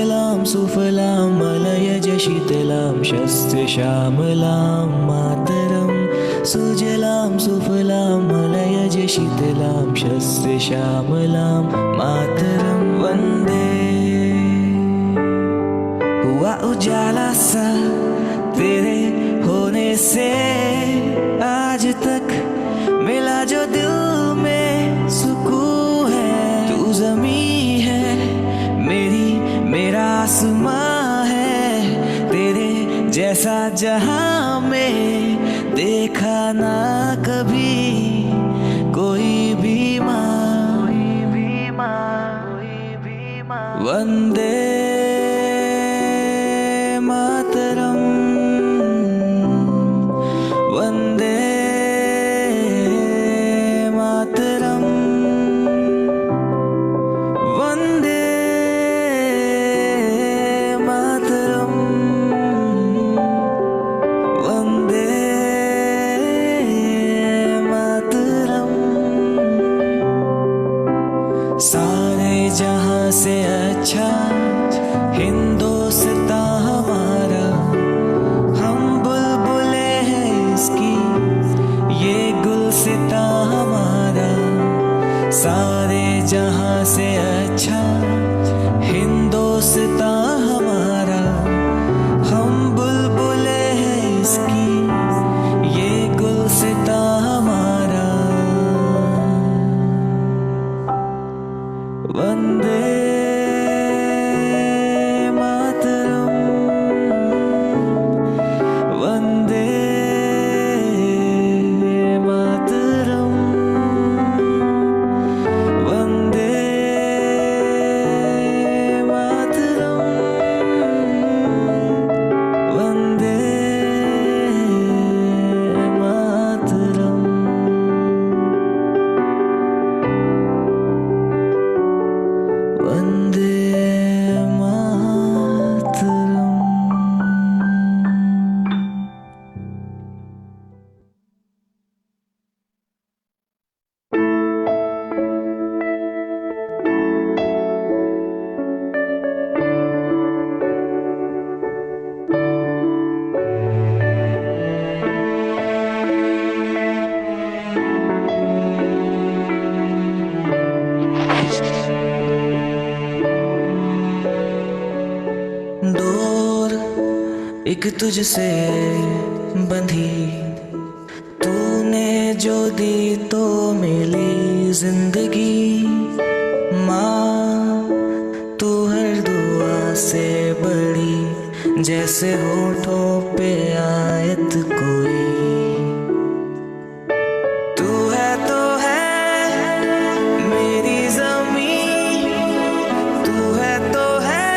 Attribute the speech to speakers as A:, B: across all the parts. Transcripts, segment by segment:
A: सुजलां सुफलां मलयज शीतलां शस्यश्यामलां मातरं सुजलां सुफलां मलयज शीतलां शस्यश्यामलां मातरं वन्दे। हुआ उजाला सा तेरे होने से आज तक, मिला जो दिल में सुकून है। तू ज़मीं है मेरी, मेरा आसमां है, तेरे जैसा जहां में देखा ना कभी कोई भी माँ। वंदे मातरम, वंदे मातरम, वंदे मातरम, वंदे मातरम। सारे जहां से अच्छा हिंदुस्तां हमारा, हम बुलबुले हैं इसकी, ये गुलसिता हमारा। सारे जहां से अच्छा हिंदुस्तां हमारा, हम बुलबुले हैं इसकी, ये गुलसिता हमारा। वंदे मातरम, वंदे मातरम, वंदे मातरम, वंदे मातरम। वंदे मातरम। डोर एक तुझसे बंधी, तूने जो दी तो मिली जिंदगी। माँ तू हर दुआ से बड़ी, जैसे होठों पे आयत कोई। तू है तो है मेरी ज़मीं, तू है तो है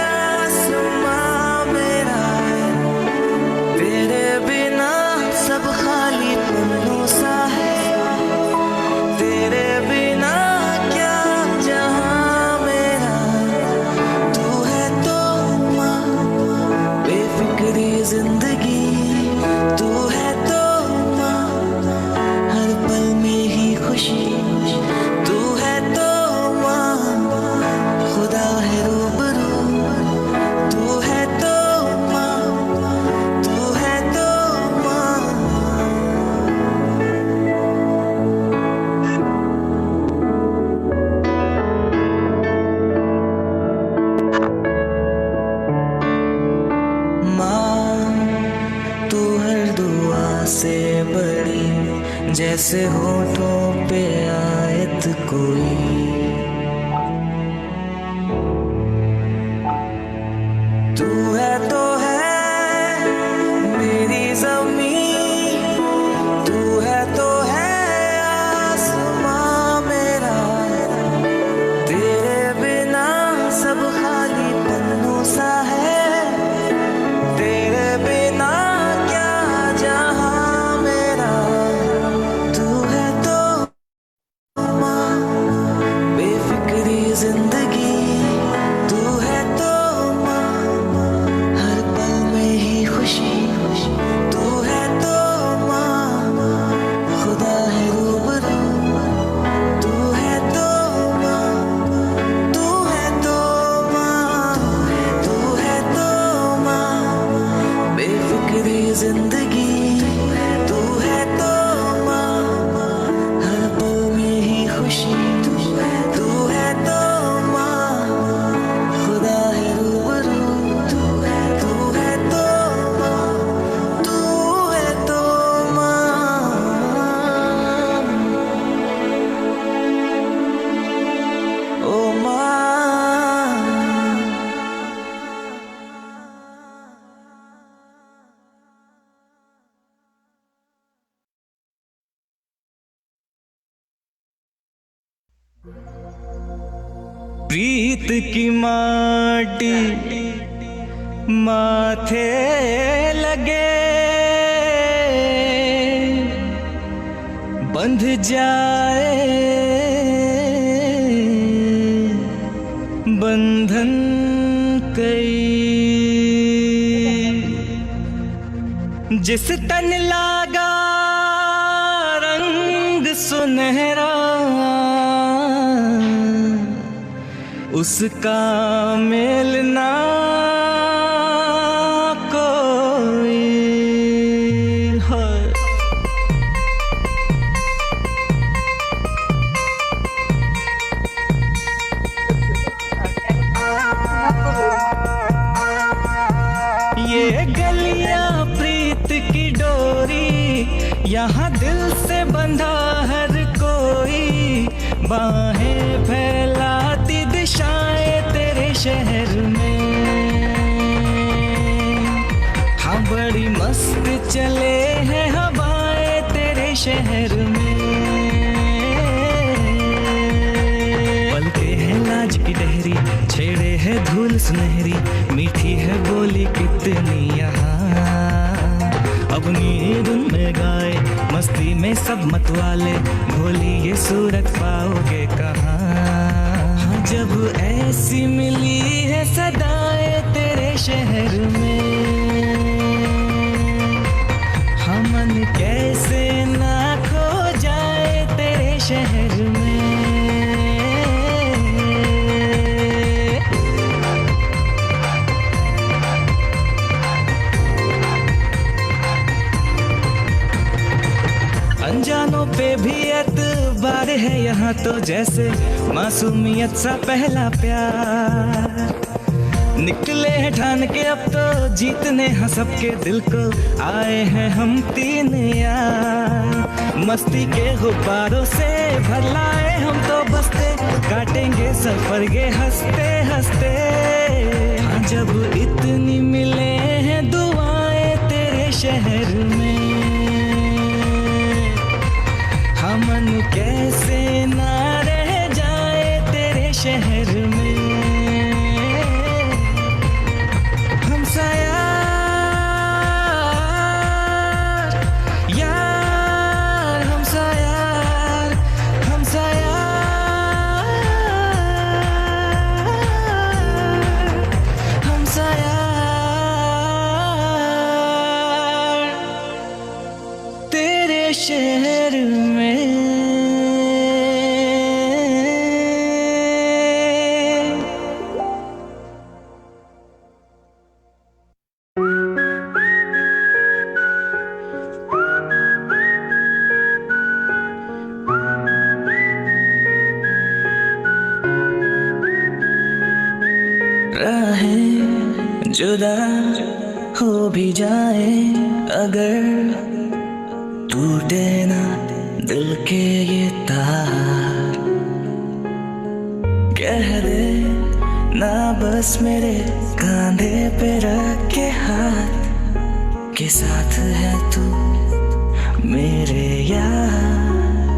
A: आसमां मेरा। तेरे बिना सब खाली पन्नों सा है, तेरे बिना क्या जहां मेरा। तू है तो माँ बेफिक्री जिंदगी, तू है तो माँ हर पल में ही खुशी। तू है तो माँ खुदा है रूबरू, तू है तो माँ, तू है तो माँ। माँ तू हर दुआ से बड़ी, जैसे होठों पे आयत कोई। तू है तो है मेरी ज़मीं, तू है तो है आसमां मेरा। तेरे बिना सब खाली पन्नों सा है, तेरे बिना क्या जहां मेरा। तू है तो माँ जिंदगी तू है तो माँ, हर पल में ही खुशी तू है तो माँ, खुदा है रूबरू तू है तो माँ, तू है तो माँ, ओ माँ। प्रीत की माटी माथे लगे, बंध जाए बंधन कई, जिस तन लागा रंग सुनहरा, उसका मिलना कोई है। ये गलियां प्रीत की डोरी, यहाँ दिल से बंधा हर कोई, बाहें फैलाती दिशाएं तेरे शहर में, हाँ बड़ी मस्त चले हैं हवाएं तेरे शहर में, पलके हैं लाज की डहरी, छेड़े है धूल सुनहरी, मीठी है बोली कितनी यहाँ, अपनी धुन में गाए मस्ती में सब मतवाले, भोली ये सूरत पाओगे कहाँ, हाँ जब ऐसी मिली है सदाएं तेरे शहर में, हाँ मन कैसे ना खो जाए तेरे शहर में। अनजानों पे भी एतबार है यहाँ तो, जैसे मासूमियत सा पहला प्यार, निकले हैं ठान के अब तो जीतने हाँ सबके दिल को, आए हैं हम तीन यार, मस्ती के गुब्बारों से भर लाए हम तो बसते, काटेंगे सफर ये हंसते हंसते, हाँ जब इतनी मिले हैं दुआएं तेरे शहर में, मन कैसे ना रह जाए तेरे शहर में, हमसा यार यार, हमसा यार, हमसा यार, हमसा यार तेरे शहर में। राहें जुदा हो भी जाए अगर, टूटे ना दिल के ये तार, कह दे ना बस मेरे कांधे पे रख के हाथ, के साथ है तू मेरे यार,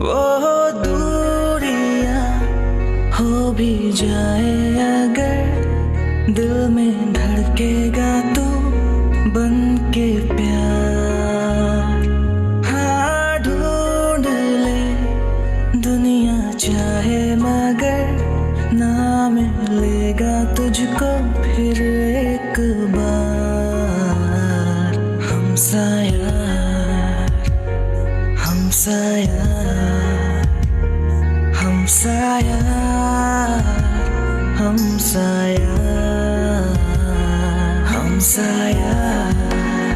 A: वो दूरियां हो भी जाए अगर, दिल में धड़केगा तू बन के प्यार, हाँ ढूंढ ले दुनिया चाहे मगर, ना मिलेगा तुझको फिर एक बार, हमसा यार, हमसा यार, हमसा यार, हमसा यार, हमसा यार।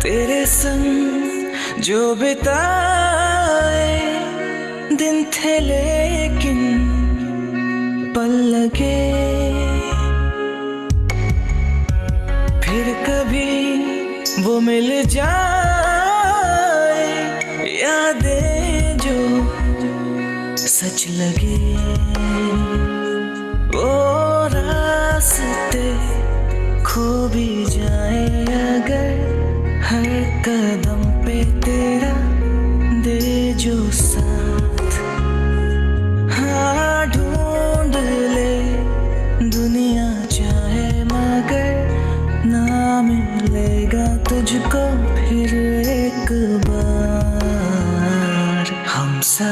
A: तेरे संग जो बिताए दिन थे लेकिन पल लगे, फिर कभी वो मिल जाए यादें जो सच लगे। वो रास्ते खो भी जाए अगर हर कदम पे तेरा दे जो साथ। हाँ ढूंढ ले दुनिया चाहे मगर ना मिलेगा तुझको फिर एक बार। हमसा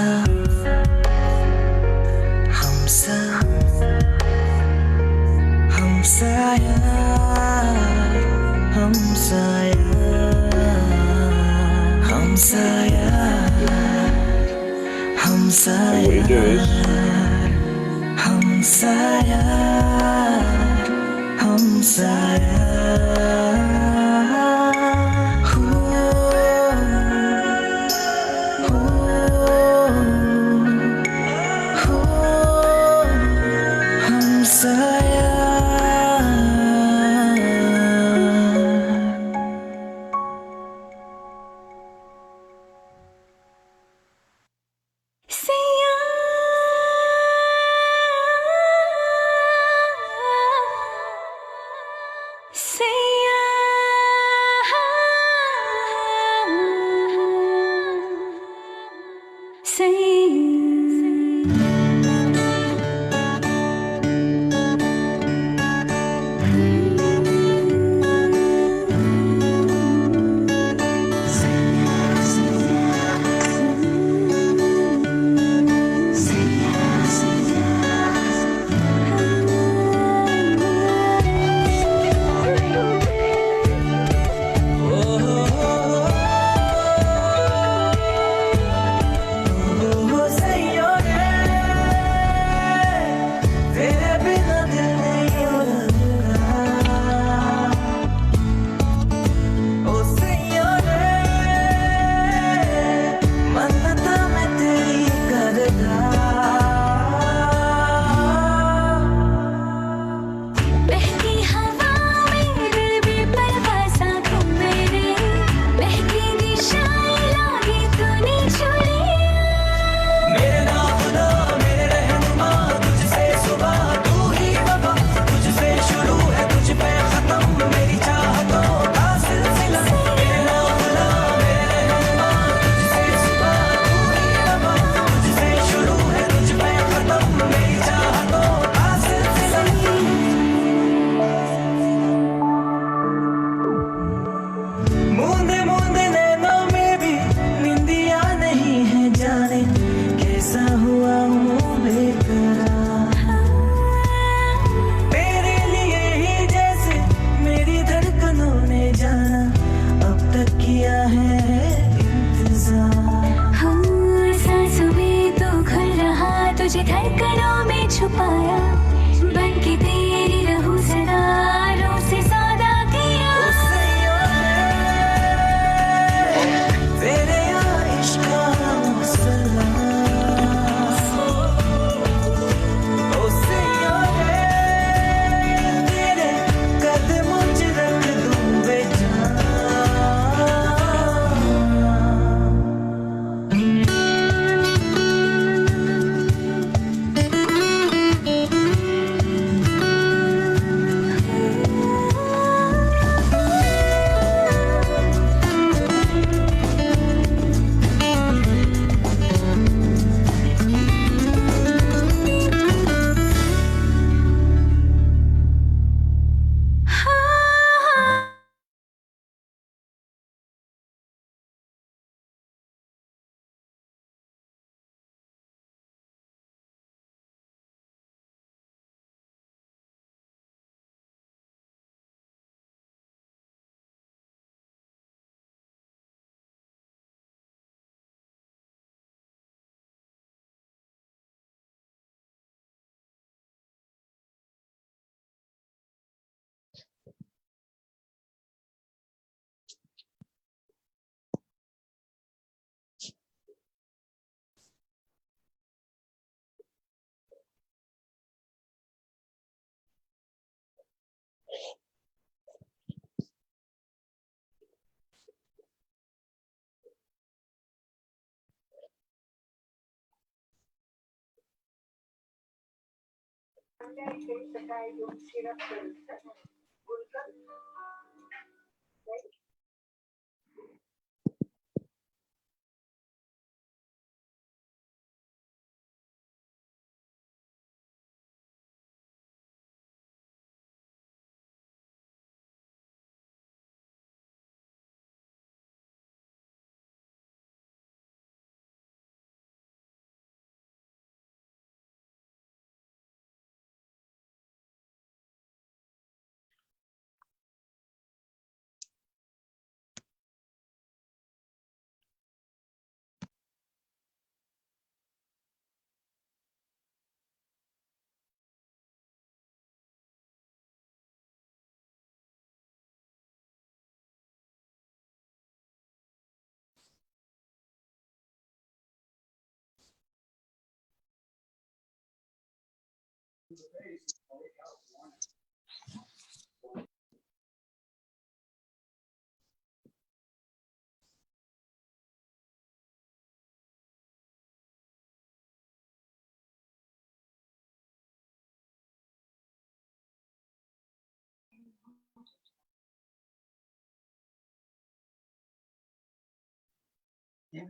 B: Yeah.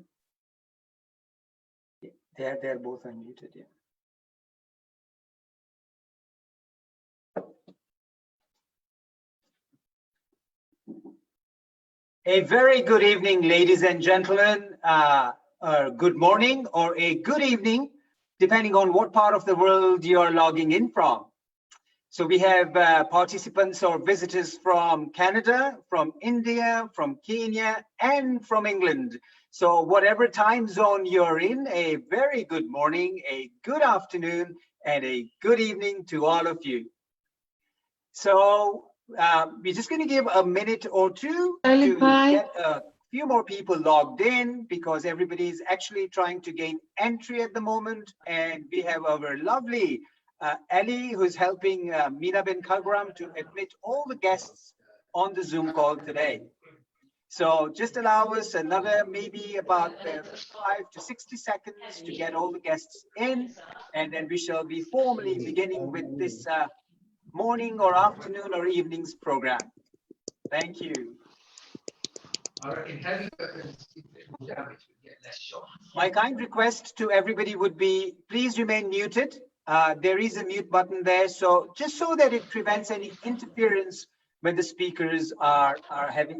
B: They're both unmuted, yeah. A very good evening, ladies and gentlemen. Good morning or a good evening, depending on what part of the world you're logging in from. So we have participants or visitors from Canada, from India, from Kenya, and from England. So whatever time zone you're in, a very good morning, a good afternoon, and a good evening to all of you. So we're just going to give a minute or two to get a few more people logged in because everybody is actually trying to gain entry at the moment. And we have our lovely Ellie who's helping Minaben Kagram to admit all the guests on the Zoom call today. So just allow us another maybe about 5 to 60 seconds to get all the guests in, and then we shall be formally beginning with this morning or afternoon or evening's program. Thank you. My kind request to everybody would be, please remain muted. There is a mute button there, so just so that it prevents any interference when the speakers are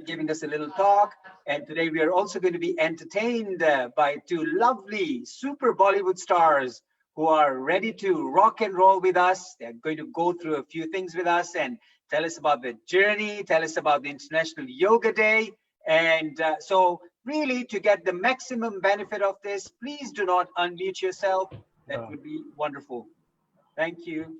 B: giving us a little talk. And today we are also going to be entertained by two lovely super Bollywood stars who are ready to rock and roll with us. They're going to go through a few things with us and tell us about the journey, tell us about the International Yoga Day. And so really to get the maximum benefit of this, please do not unmute yourself. That would be wonderful. Thank you.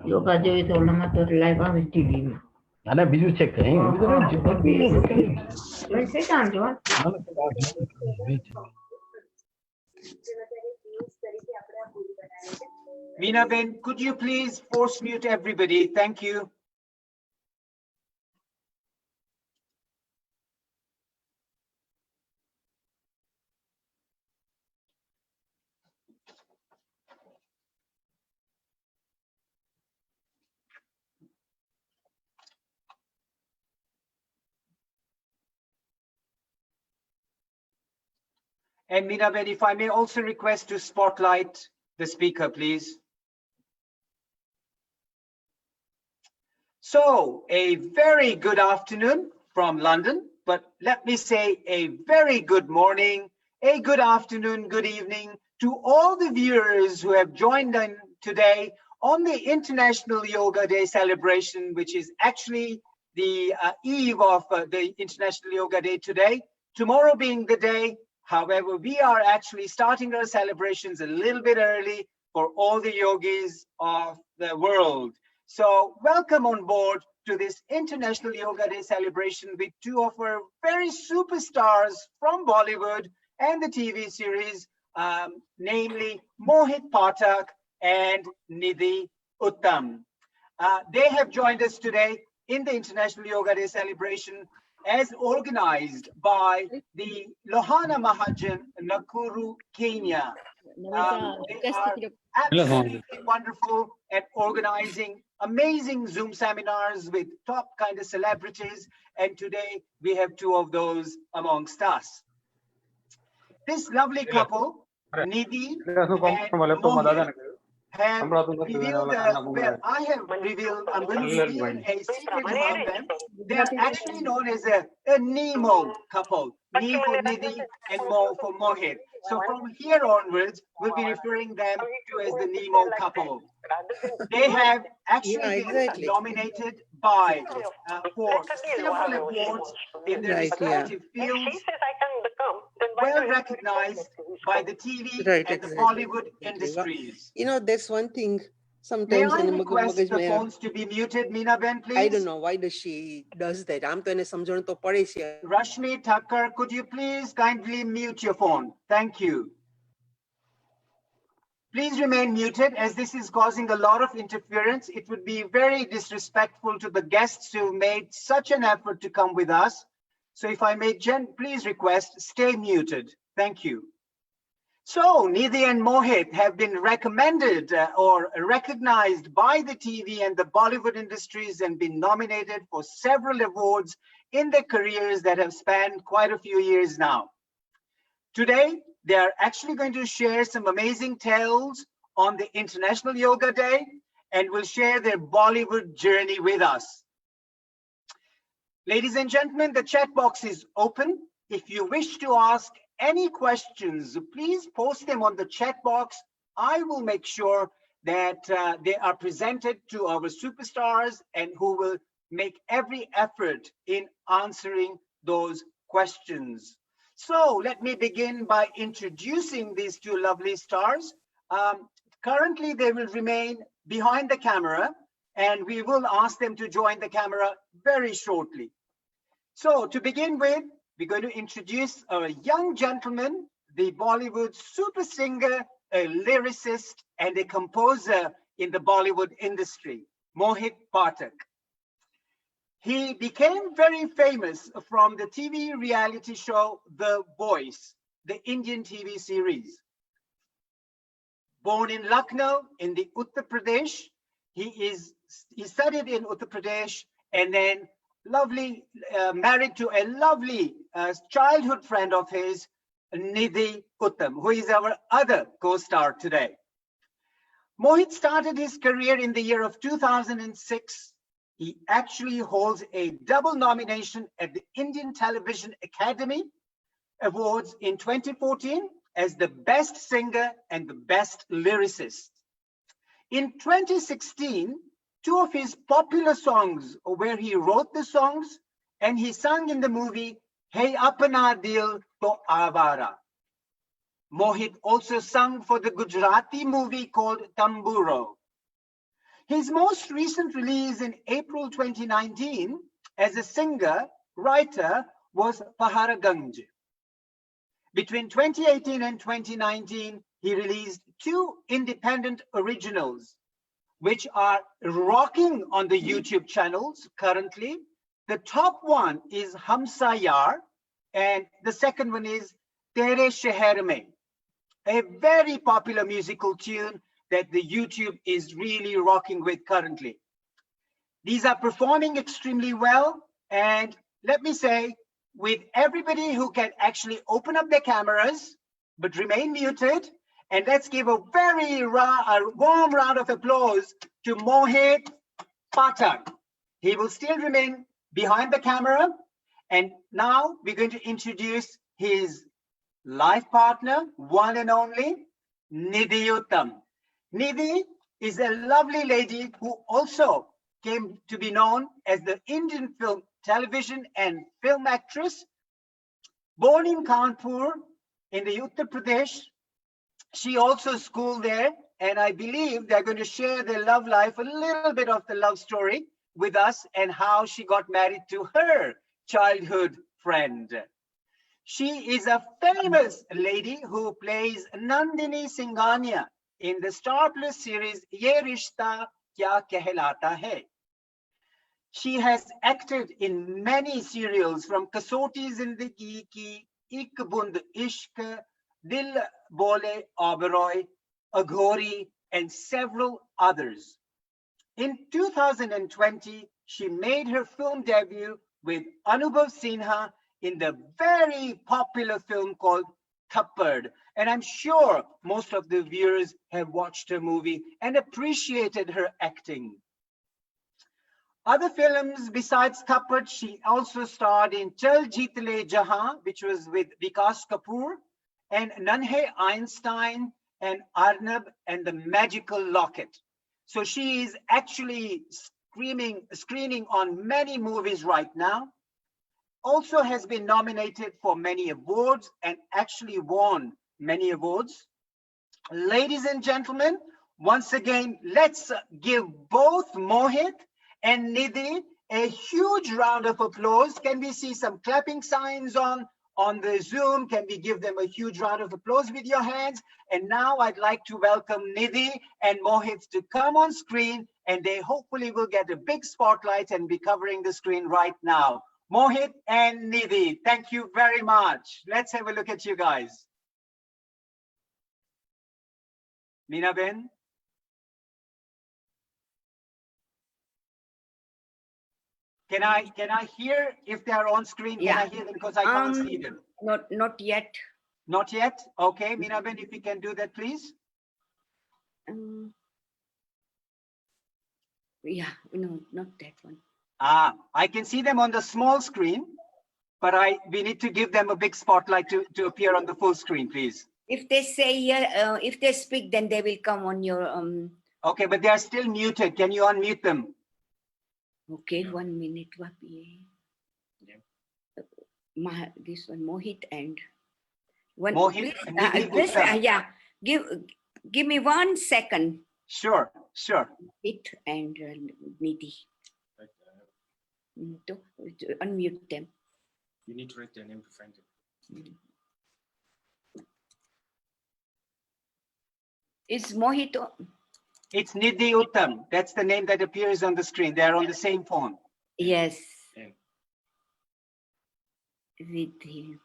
C: Yoga जो तो लगा तो live आ TV में
D: अरे Biju check करें
C: वैसे काम जो
B: Minaben, could you please force mute everybody? Thank you. And Minaben, if I may also request to spotlight the speaker, please. So, a very good afternoon from London, but let me say a very good morning, a good afternoon, good evening to all the viewers who have joined in today on the International Yoga Day celebration, which is actually the eve of the International Yoga Day today, tomorrow being the day. However, we are actually starting our celebrations a little bit early for all the yogis of the world. So welcome on board to this International Yoga Day celebration with two of our very superstars from Bollywood and the TV series, namely Mohit Pathak and Niddhi Uttam. They have joined us today in the International Yoga Day celebration as organized by the Lohana Mahajan, Nakuru, Kenya. They are absolutely wonderful at organizing amazing Zoom seminars with top kind of celebrities. And today we have two of those amongst us. This lovely couple, Niddhi and Mohit, have revealed, well, I have revealed, I'm going to reveal a secret about them. They are actually known as a Nemo couple. Ni for Niddhi and Mo for Mohit. So from here onwards, we'll be referring them to as the Nemo couple. They have actually been nominated by for several awards in their respective fields, well recognized by the TV and the Bollywood industries.
D: You know, there's one thing
B: May
D: sometimes
B: I
D: in
B: request the phones to be muted, Minaben, please?
D: I don't know why does she does that. આમ તો એને સમજણ તો પડે છે.
B: Rashmi Thakkar, could you please kindly mute your phone? Thank you. Please remain muted as this is causing a lot of interference. It would be very disrespectful to the guests who made such an effort to come with us. So if I may please request, stay muted. Thank you. So Niddhi and Mohit have been recommended or recognized by the TV and the Bollywood industries and been nominated for several awards in their careers that have spanned quite a few years now. Today, they are actually going to share some amazing tales on the International Yoga Day and will share their Bollywood journey with us. Ladies and gentlemen, the chat box is open. If you wish to ask any questions, please post them on the chat box. I will make sure that they are presented to our superstars and who will make every effort in answering those questions. So let me begin by introducing these two lovely stars. Currently, they will remain behind the camera and we will ask them to join the camera very shortly. So to begin with, we're going to introduce a young gentleman, the Bollywood super singer, a lyricist, and a composer in the Bollywood industry, Mohit Pathak. He became very famous from the TV reality show, The Voice, the Indian TV series. Born in Lucknow in the Uttar Pradesh, he studied in Uttar Pradesh and then married to a lovely childhood friend of his, Niddhi Uttam, who is our other co-star today. Mohit started his career in the year of 2006. He actually holds a double nomination at the Indian Television Academy Awards in 2014 as the Best Singer and the Best Lyricist. In 2016, two of his popular songs where he wrote the songs and he sung in the movie Hey Apna Dil To Avara. Mohit also sung for the Gujarati movie called Tamburo. His most recent release in April 2019 as a singer, writer was Paharaganj. Between 2018 and 2019, he released two independent originals, which are rocking on the YouTube channels currently. The top one is Hamsa Yaar, and the second one is Tere Sheher Mein, a very popular musical tune that the YouTube is really rocking with currently. These are performing extremely well, and let me say, with everybody who can actually open up their cameras, but remain muted, and let's give a very warm round of applause to Mohit Pathak. He will still remain behind the camera. And now we're going to introduce his life partner, one and only, Niddhi Uttam. Niddhi is a lovely lady who also came to be known as the Indian film, television and film actress. Born in Kanpur in the Uttar Pradesh, she also schooled there, and I believe they're going to share their love life, a little bit of the love story with us and how she got married to her childhood friend. She is a famous lady who plays Nandini Singhania in the Star Plus series Ye Rishta Kya Kehlata Hai. She has acted in many serials from Kasoti Zindagi Ki, Ik Bund Ishq, Dil Bole Oberoi, Aghori, and several others. In 2020, she made her film debut with Anubhav Sinha in the very popular film called Thappad. And I'm sure most of the viewers have watched her movie and appreciated her acting. Other films besides Thappad, she also starred in Chal Jeet Le Jahan, which was with Vikas Kapoor, and Nanhe Einstein and Arnab and the Magical Locket. So she is actually screening on many movies right now. Also has been nominated for many awards and actually won many awards. Ladies and gentlemen, once again, let's give both Mohit and Niddhi a huge round of applause. Can we see some clapping signs on the Zoom? Can we give them a huge round of applause with your hands? And now I'd like to welcome Niddhi and Mohit to come on screen, and they hopefully will get a big spotlight and be covering the screen right now. Mohit and Niddhi, thank you very much. Let's have a look at you guys. Anilaben. Can I hear if they are on screen?
C: Yeah.
B: Can I hear them because I can't see them?
C: Not yet.
B: Not yet? Okay, Anilaben, if you can do that, please.
C: Yeah, no, not that one.
B: I can see them on the small screen, but we need to give them a big spotlight to appear on the full screen, please.
C: If they say here, if they speak, then they will come on your
B: Okay, but they are still muted. Can you unmute them?
C: Okay, 1 minute. This one, Mohit and one.
B: Mohit
C: Please,
B: and Niddhi.
C: yeah, give me 1 second.
B: Sure.
C: Mohit and Niddhi. To unmute them.
E: You need to write their name to find it.
C: Is Mohit?
B: It's Niddhi Uttam. That's the name that appears on the screen. They're on the same phone.
C: Yes.
E: Yeah.
C: Niddhi.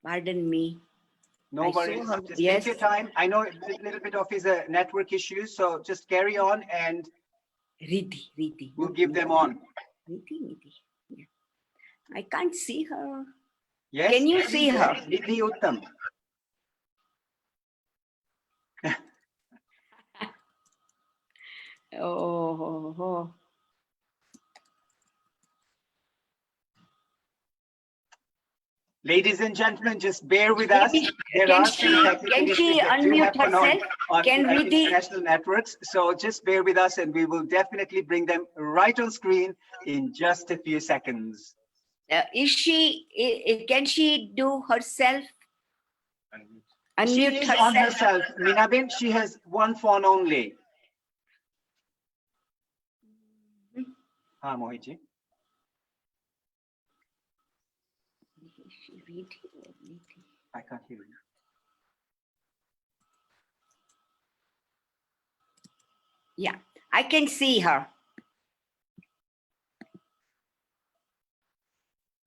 C: Pardon me.
B: No
C: I saw
B: worries.
C: her,
B: Just
C: yes.
B: take your time. I know a little bit of his network issues, so just carry on and
C: Riddhi.
B: we'll give them on.
C: Niddhi. Yeah. I can't see her.
B: Yes?
C: Can you see her?
B: Niddhi Uttam.
C: Oh.
B: Ladies and gentlemen, just bear with us. There
C: Can
B: are some technical
C: she
B: issues that do
C: unmute
B: happen on
C: herself? Can Riddhi?
B: international networks. So just bear with us and we will definitely bring them right on screen in just a few seconds.
C: Can she do herself? Unmute
B: She is on herself. Anilaben, she has one phone only. Mohitji. I can't hear you.
C: Yeah, I can see her.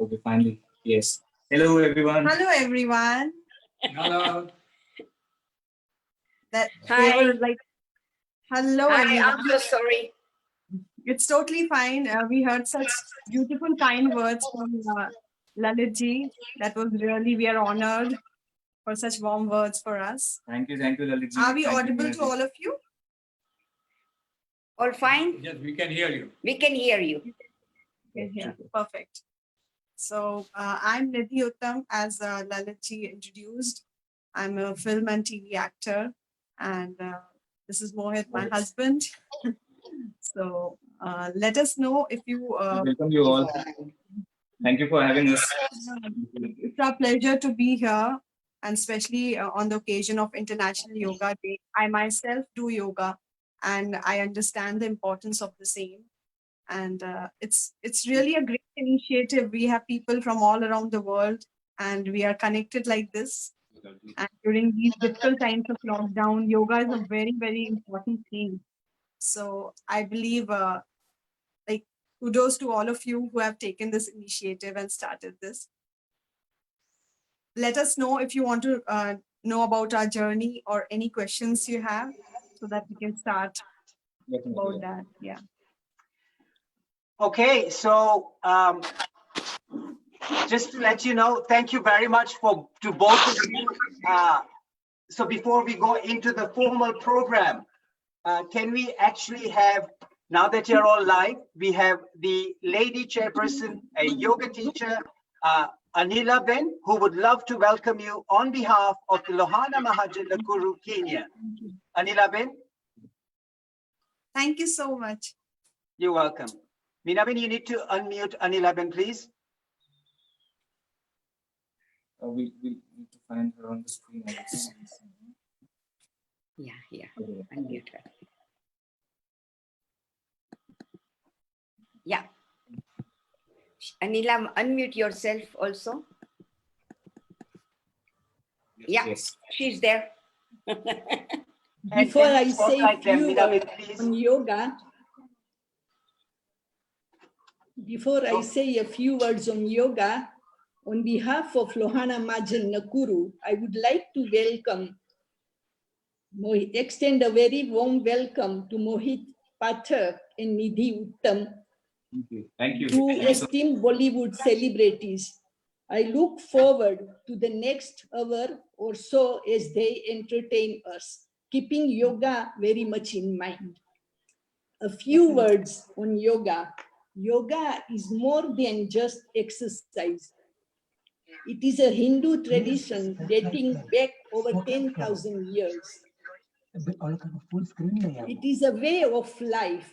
E: Okay, finally. Yes. Hello, everyone.
F: Hello, everyone.
E: Hello.
F: That
C: Hi.
F: they were like, hello, everyone.
C: I'm so sorry.
F: It's totally fine. We heard such beautiful, kind words from Lalitji. That was really, we are honored for such warm words for us.
E: Thank you, Lalitji.
F: Are we
E: Thank you,
F: audible to
E: Niddhi.
F: all of you?
C: All fine?
E: Yes, we can hear you.
C: We can hear you.
F: Yeah, perfect. So I'm Niddhi Uttam, as Lalitji introduced. I'm a film and TV actor, and this is Mohit, my husband. So let us know if you.
E: Welcome you all. Thank you for having us.
F: It's our pleasure to be here, and especially on the occasion of International Yoga Day. I myself do yoga, and I understand the importance of the same. And it's really a great initiative. We have people from all around the world, and we are connected like this. And during these difficult times of lockdown, yoga is a very, very important thing. So I believe, like, kudos to all of you who have taken this initiative and started this. Let us know if you want to know about our journey or any questions you have, so that we can start about that. Yeah.
B: Okay, so just to let you know, thank you very much to both of you. So before we go into the formal program, can we actually have, now that you're all live, we have the lady chairperson, a yoga teacher, Anilaben, who would love to welcome you on behalf of the Lohana Mahajan Nakuru, Kenya. Anilaben,
F: Thank you so much.
B: you're welcome. Minaben, you need to unmute Anilaben, please.
E: We need to find her on the screen. I guess.
C: Yeah. Unmute her. Yeah. Anila, unmute yourself also. Yeah,
E: Yes.
C: she's there.
G: Before
B: And
G: I say a
B: spotlight them,
G: few
B: Minaben,
G: words
B: please.
G: on yoga, on behalf of Lohana Majan Nakuru, I would like to extend a very warm welcome to Mohit Pathak and Niddhi Uttam,
E: Thank you.
G: two esteemed Bollywood celebrities. I look forward to the next hour or so as they entertain us, keeping yoga very much in mind. A few words on yoga. Yoga is more than just exercise. It is a Hindu tradition dating back over 10,000 years. It is a way of life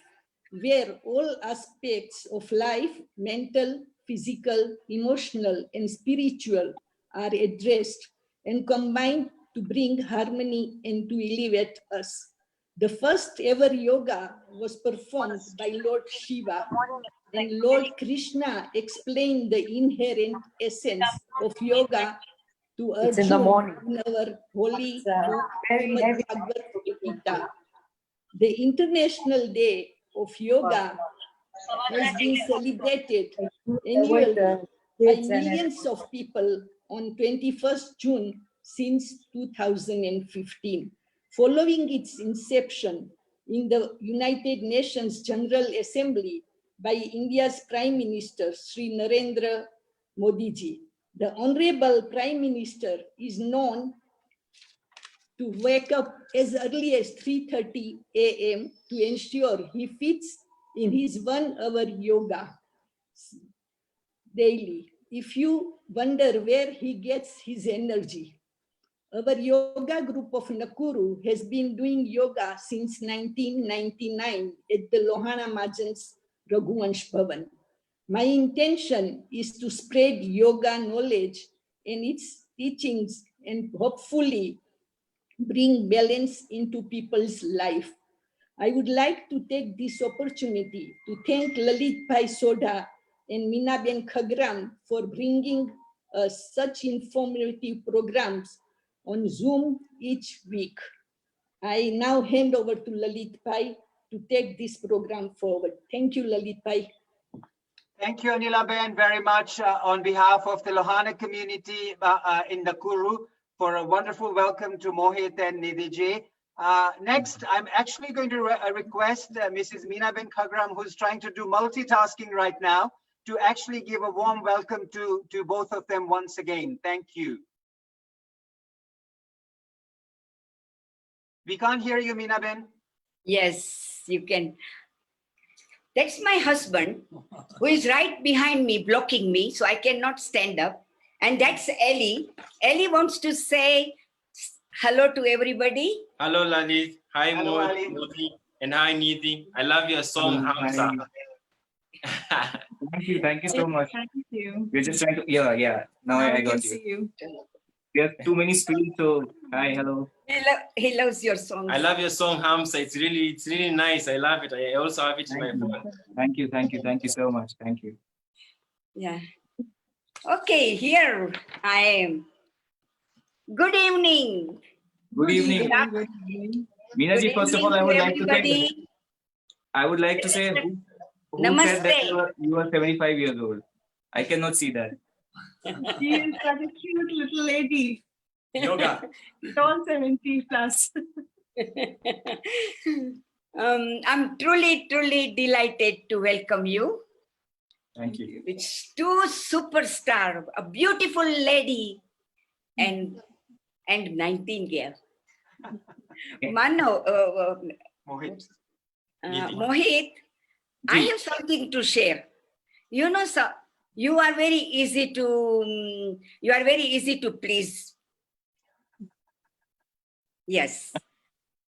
G: where all aspects of life, mental, physical, emotional, and spiritual, are addressed and combined to bring harmony and to elevate us. The first ever yoga was performed by Lord Shiva, and Lord Krishna explained the inherent essence of yoga to Arjuna in our holy book, Srimad Bhagavad Gita. The International Day of Yoga has been celebrated annually by millions of people on 21st June since 2015. Following its inception in the United Nations General Assembly by India's Prime Minister, Sri Narendra Modi ji. The Honorable Prime Minister is known to wake up as early as 3:30 a.m. to ensure he fits in his 1 hour yoga daily. If you wonder where he gets his energy, our yoga group of Nakuru has been doing yoga since 1999 at the Lohana Majan's Raghuvansh Bhavan. My intention is to spread yoga knowledge and its teachings and hopefully bring balance into people's life. I would like to take this opportunity to thank Lalit Bhai Sodha and Minaben Khagram for bringing such informative programs on Zoom each week. I now hand over to Lalit Bhai to take this program forward. Thank you, Lalit Bhai.
B: Thank you, Anilaben, very much on behalf of the Lohana community in Nakuru for a wonderful welcome to Mohit and Niddhi ji. Next, I'm actually going to request Mrs. Minaben Khagram, who's trying to do multitasking right now, to actually give a warm welcome to both of them once again. Thank you. We can't hear you, Minaben.
C: Yes, you can. That's my husband, who is right behind me, blocking me, so I cannot stand up. And that's Ellie. Ellie wants to say hello to everybody.
H: Hello, Lalit. Hi,
B: Hello, Ali.
H: Mohit. And hi, Niddhi. I love your song, Hamsa.
E: Thank you so much.
F: Thank you.
E: We're just trying to, yeah. Now I
F: can
E: got
F: see
E: you.
F: you.
E: We have too many screens, so hi, hello.
C: He loves your songs.
H: I love your song, Hamsa. It's really nice. I love it. I also have it in my phone.
E: Thank you so much. Thank you.
C: Yeah. Okay, here I am. Good evening.
E: Good evening.
F: Good evening.
E: Meena ji,
C: Good
E: first of
C: evening
E: all,
C: to everybody.
E: I would like to say who said that you are 75 years old? I cannot see that.
F: She is such a cute little lady.
H: Yoga.
F: All 70 plus.
C: I'm truly, truly delighted to welcome you.
E: Thank you.
C: It's two superstar, a beautiful lady and 19 Mano,
B: Mohit.
C: Mohit, I have something to share. You know, sir, you are very easy to please. Yes.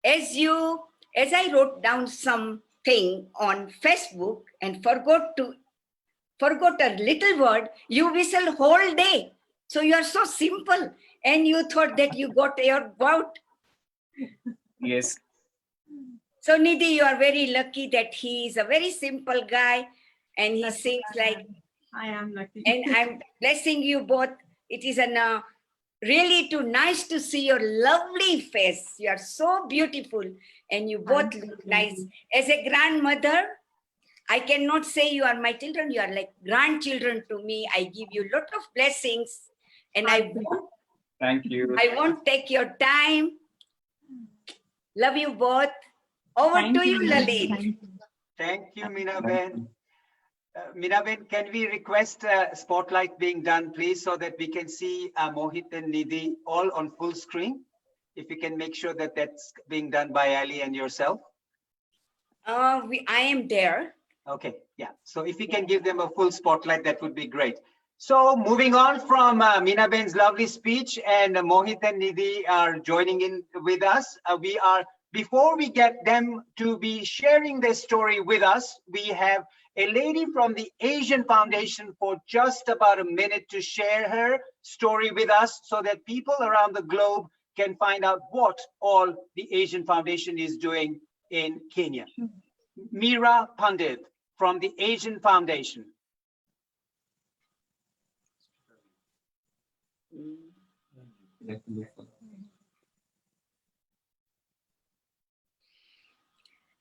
C: As I wrote down something on Facebook and forgot a little word, you whistle whole day. So you are so simple, and you thought that you got your bout.
E: Yes.
C: So Niddhi, you are very lucky that he is a very simple guy, and he
F: That's
C: sings like.
F: I am lucky.
C: And I'm blessing you both. It is really too nice to see your lovely face. You are so beautiful, and you both look nice. As a grandmother, I cannot say you are my children. You are like grandchildren to me. I give you a lot of blessings, and
E: Thank you.
C: I won't take your time. Love you both. Over to you, Lalit.
B: Thank you, Meena Ben. Meena Ben, can we request spotlight being done, please, so that we can see Mohit and Niddhi all on full screen? If you can make sure that that's being done by Ali and yourself.
C: I am there.
B: Okay, yeah. So if we can give them a full spotlight, that would be great. So moving on from Meena Ben's lovely speech, and Mohit and Niddhi are joining in with us. Before we get them to be sharing their story with us, we have a lady from the Asian Foundation for just about a minute to share her story with us so that people around the globe can find out what all the Asian Foundation is doing in Kenya. Meera Pandit from the Asian Foundation.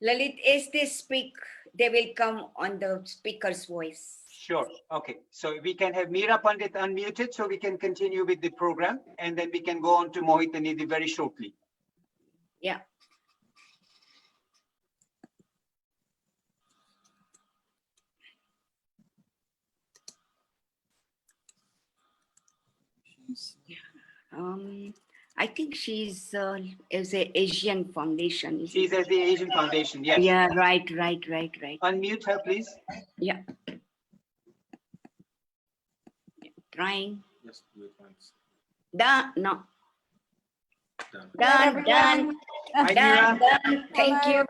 C: Lalit, as they speak, they will come on the speaker's voice.
B: Sure. Okay. So we can have Meera Pandit unmuted so we can continue with the program, and then we can go on to Mohit and Niddhi very shortly.
C: Yeah. I think she's as a Asian Foundation.
B: She's at the Asian Foundation, yes.
C: Yeah, right.
B: Unmute her, please.
C: Yeah. Trying.
H: Yes, do it once.
C: Done. No.
H: Done.
C: Done.
B: Hi,
C: Done.
B: Meera.
C: Thank you.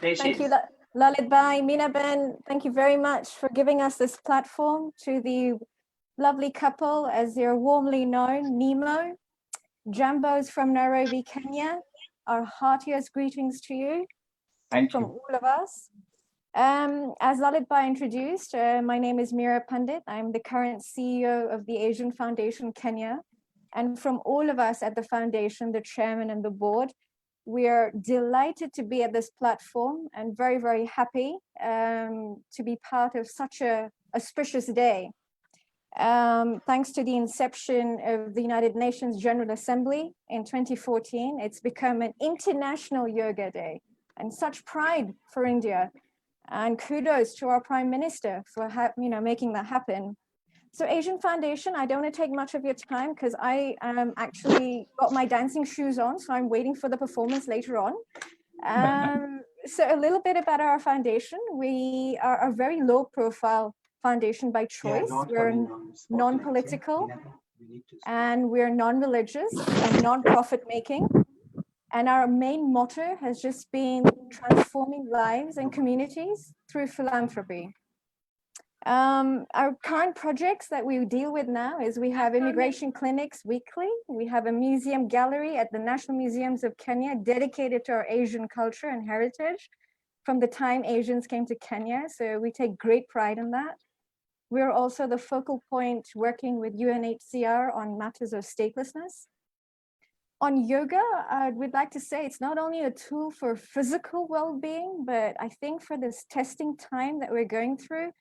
B: There she
I: Thank you,
B: is.
I: Lalit Bhai, Meena Ben. Thank you very much for giving us this platform. To the lovely couple, as they're warmly known, Nemo, Jambos from Nairobi, Kenya. Our heartiest greetings to you
E: Thank
I: from
E: you.
I: all of us. As Lalit Bhai introduced, my name is Meera Pandit. I'm the current CEO of the Asian Foundation Kenya. And from all of us at the foundation, the chairman and the board, we are delighted to be at this platform and very, very happy to be part of such a auspicious day. Thanks to the inception of the United Nations General Assembly in 2014, it's become an international yoga day, and such pride for India. And kudos to our Prime Minister for making that happen. So Asian Foundation, I don't want to take much of your time because I actually got my dancing shoes on, so I'm waiting for the performance later on. So a little bit about our foundation. We are a very low profile foundation by choice. We're non-political and we're non-religious and non-profit making. And our main motto has just been transforming lives and communities through philanthropy. Our current projects that we deal with now is we have immigration clinics weekly. We have a museum gallery at the National Museums of Kenya dedicated to our Asian culture and heritage from the time Asians came to Kenya. So we take great pride in that. We're also the focal point working with UNHCR on matters of statelessness. On yoga, we'd like to say it's not only a tool for physical well-being, but I think for this testing time that we're going through,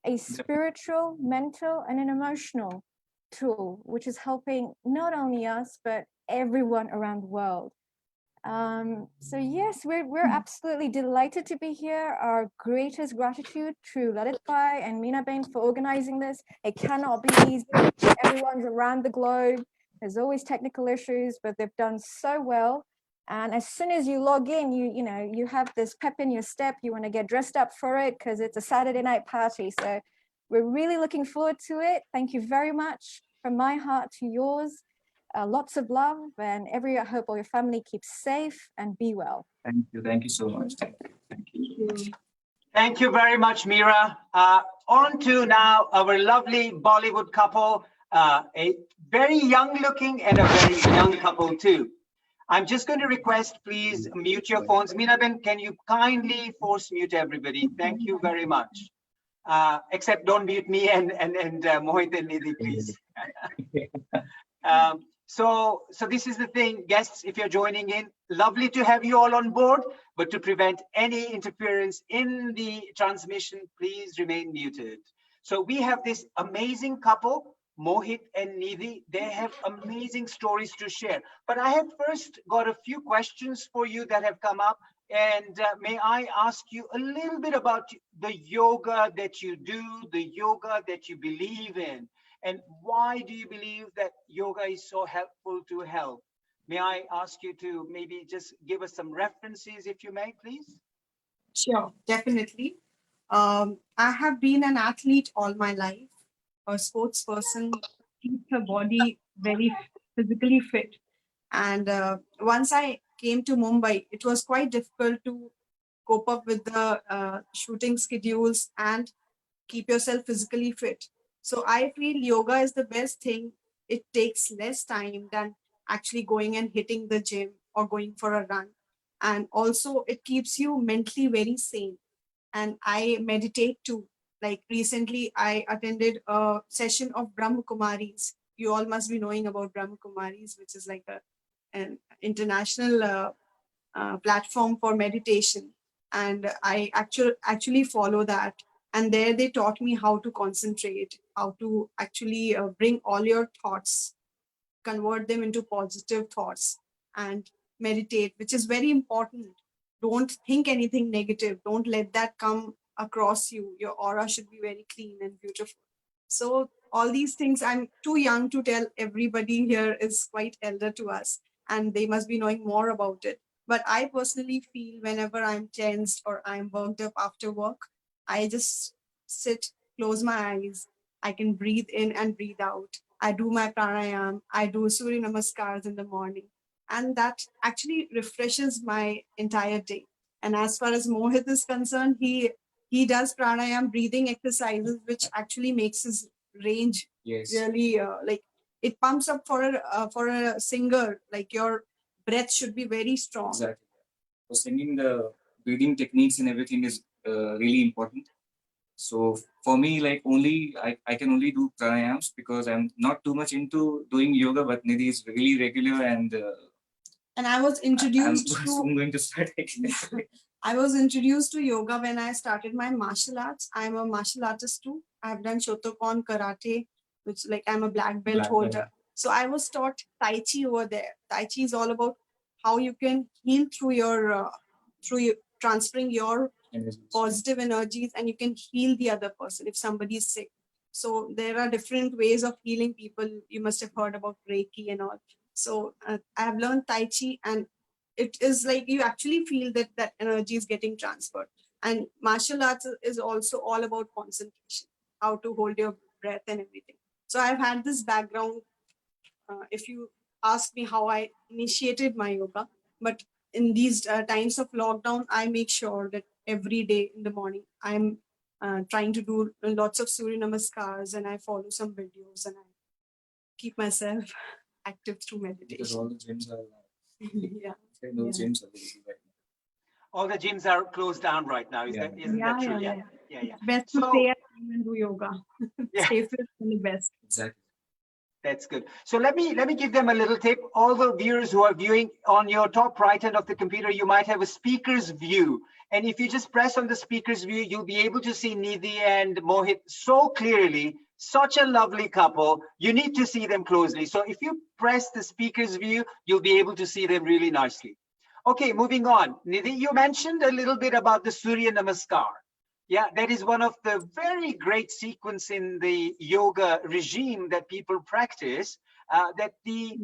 I: a spiritual, mental, and an emotional tool, which is helping not only us, but everyone around the world. So yes, we're absolutely delighted to be here. Our greatest gratitude to Lalitbhai and Anilaben for organizing this. It cannot be easy. Everyone's around the globe. There's always technical issues, but they've done so well. And as soon as you log in, you have this pep in your step. You want to get dressed up for it because it's a Saturday night party. So we're really looking forward to it. Thank you very much from my heart to yours. Lots of love, and I hope all your family keeps safe and be well.
E: Thank you so much. Thank you.
B: Thank you very much, Meera. On to now our lovely Bollywood couple, a very young looking and a very young couple too. I'm just going to request, please mute your phones. Anilaben, can you kindly force mute everybody? Thank you very much. Except don't mute me and Mohit and Niddhi, please. So this is the thing, guests, if you're joining in, lovely to have you all on board, but to prevent any interference in the transmission, please remain muted. So we have this amazing couple, Mohit and Niddhi. They have amazing stories to share. But I have first got a few questions for you that have come up. And may I ask you a little bit about the yoga that you do, the yoga that you believe in? And why do you believe that yoga is so helpful to health? May I ask you to maybe just give us some references, if you may, please?
F: Sure, definitely. I have been an athlete all my life, a sports person, keeps her body very physically fit. And once I came to Mumbai, it was quite difficult to cope up with the shooting schedules and keep yourself physically fit. So I feel yoga is the best thing. It takes less time than actually going and hitting the gym or going for a run. And also it keeps you mentally very sane. And I meditate too. Like recently I attended a session of Brahma Kumaris. You all must be knowing about Brahma Kumaris, which is like an international platform for meditation. And I actually follow that. And there they taught me how to concentrate, how to actually bring all your thoughts, convert them into positive thoughts and meditate, which is very important. Don't think anything negative. Don't let that come across you. Your aura should be very clean and beautiful. So all these things, I'm too young to tell. Everybody here is quite elder to us and they must be knowing more about it. But I personally feel whenever I'm tensed or I'm worked up after work, I just sit, close my eyes. I can breathe in and breathe out. I do my pranayam. I do Surya Namaskars in the morning. And that actually refreshes my entire day. And as far as Mohit is concerned, he does pranayam breathing exercises, which actually makes his range really like it pumps up for a singer. Like your breath should be very strong.
E: Exactly. For singing, the breathing techniques and everything is really important. So for me, like I can only do pranayams because I'm not too much into doing yoga, but Niddhi is really regular and
F: I was introduced
E: I'm going to start again.
F: I was introduced to yoga when I started my martial arts. I'm a martial artist too. I've done Shotokan karate, which like I'm a black belt holder. So I was taught Tai Chi over there. Tai Chi is all about how you can heal through your transferring your positive energies, and you can heal the other person if somebody is sick. So there are different ways of healing people. You must have heard about Reiki and all. So I have learned Tai Chi, and it is like you actually feel that energy is getting transferred. And martial arts is also all about concentration, how to hold your breath and everything. So I've had this background. If you ask me how I initiated my yoga, but in these times of lockdown, I make sure that every day in the morning, I'm trying to do lots of Surya Namaskars, and I follow some videos, and I keep myself active through meditation.
E: Because all the gyms are
F: yeah.
E: No gyms are available right now.
B: All the gyms are closed down right now. Is that true?
F: Yeah.
B: Yeah.
F: Best to
B: So-
F: stay at home and do yoga.
B: Yeah.
F: Stay fit and the best.
E: Exactly.
B: That's good. So let me give them a little tip. All the viewers who are viewing, on your top right hand of the computer, you might have a speaker's view. And if you just press on the speaker's view, you'll be able to see Niddhi and Mohit so clearly. Such a lovely couple. You need to see them closely. So if you press the speaker's view, you'll be able to see them really nicely. Okay, moving on. Niddhi, you mentioned a little bit about the Surya Namaskar. Yeah, that is one of the very great sequence in the yoga regime that people practice. That the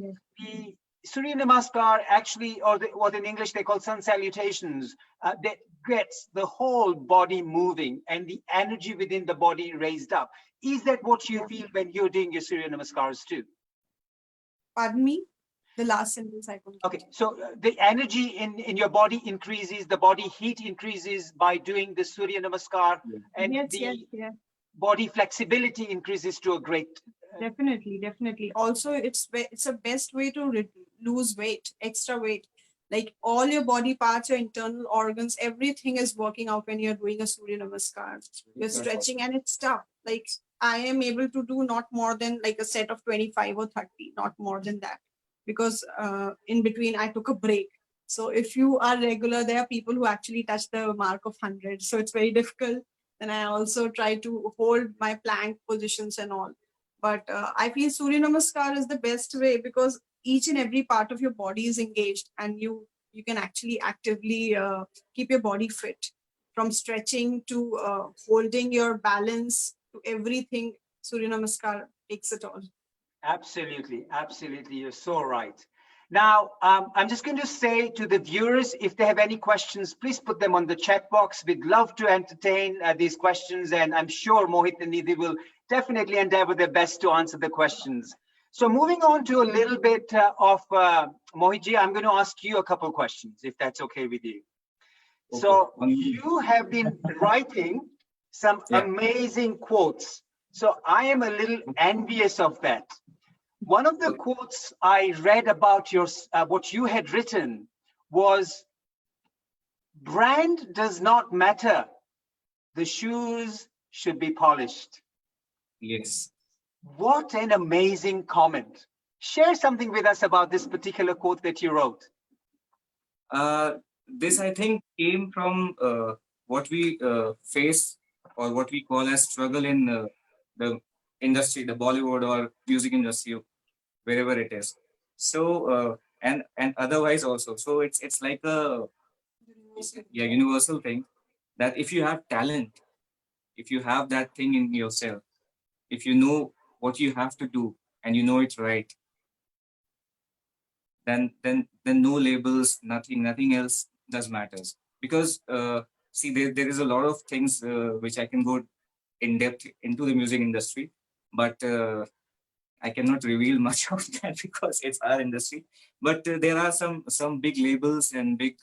B: Surya Namaskar actually, or what in English they call sun salutations, that gets the whole body moving and the energy within the body raised up. Is that what you feel when you're doing your Surya Namaskars too?
F: Pardon me? The last sentence I couldn't.
B: Okay, so the energy in your body increases, the body heat increases by doing the Surya Namaskar, and
F: Yes,
B: the
F: yes.
B: body flexibility increases to a great.
F: Definitely. Also, it's a best way to lose weight, extra weight. Like all your body parts, your internal organs, everything is working out when you're doing a Surya Namaskar. You're stretching and it's tough. Like I am able to do not more than like a set of 25 or 30, not more than that. Because in between I took a break. So if you are regular, there are people who actually touch the mark of 100. So it's very difficult. And I also try to hold my plank positions and all. But I feel Surya Namaskar is the best way because each and every part of your body is engaged and you can actually actively keep your body fit, from stretching to holding your balance to everything. Surya Namaskar takes it all.
B: Absolutely. You're so right. Now, I'm just going to say to the viewers, if they have any questions, please put them on the chat box. We'd love to entertain these questions, and I'm sure Mohit and Niddhi will definitely endeavor their best to answer the questions. So moving on to a little bit of Mohitji, I'm going to ask you a couple questions, if that's okay with you.
E: Okay.
B: So you have been writing some amazing quotes. So I am a little envious of that. One of the quotes I read about your what you had written was, "Brand does not matter. The shoes should be polished."
E: Yes.
B: What an amazing comment. Share something with us about this particular quote that you wrote.
E: This, I think, came from what we face, or what we call as struggle in the industry, the Bollywood or music industry, wherever it is. So and otherwise also. So it's like a universal thing, that if you have talent, if you have that thing in yourself, if you know what you have to do and you know it right, then no labels, nothing else does matters. Because see, there is a lot of things which I can go in depth into the music industry, but I cannot reveal much of that because it's our industry. But there are some big labels and big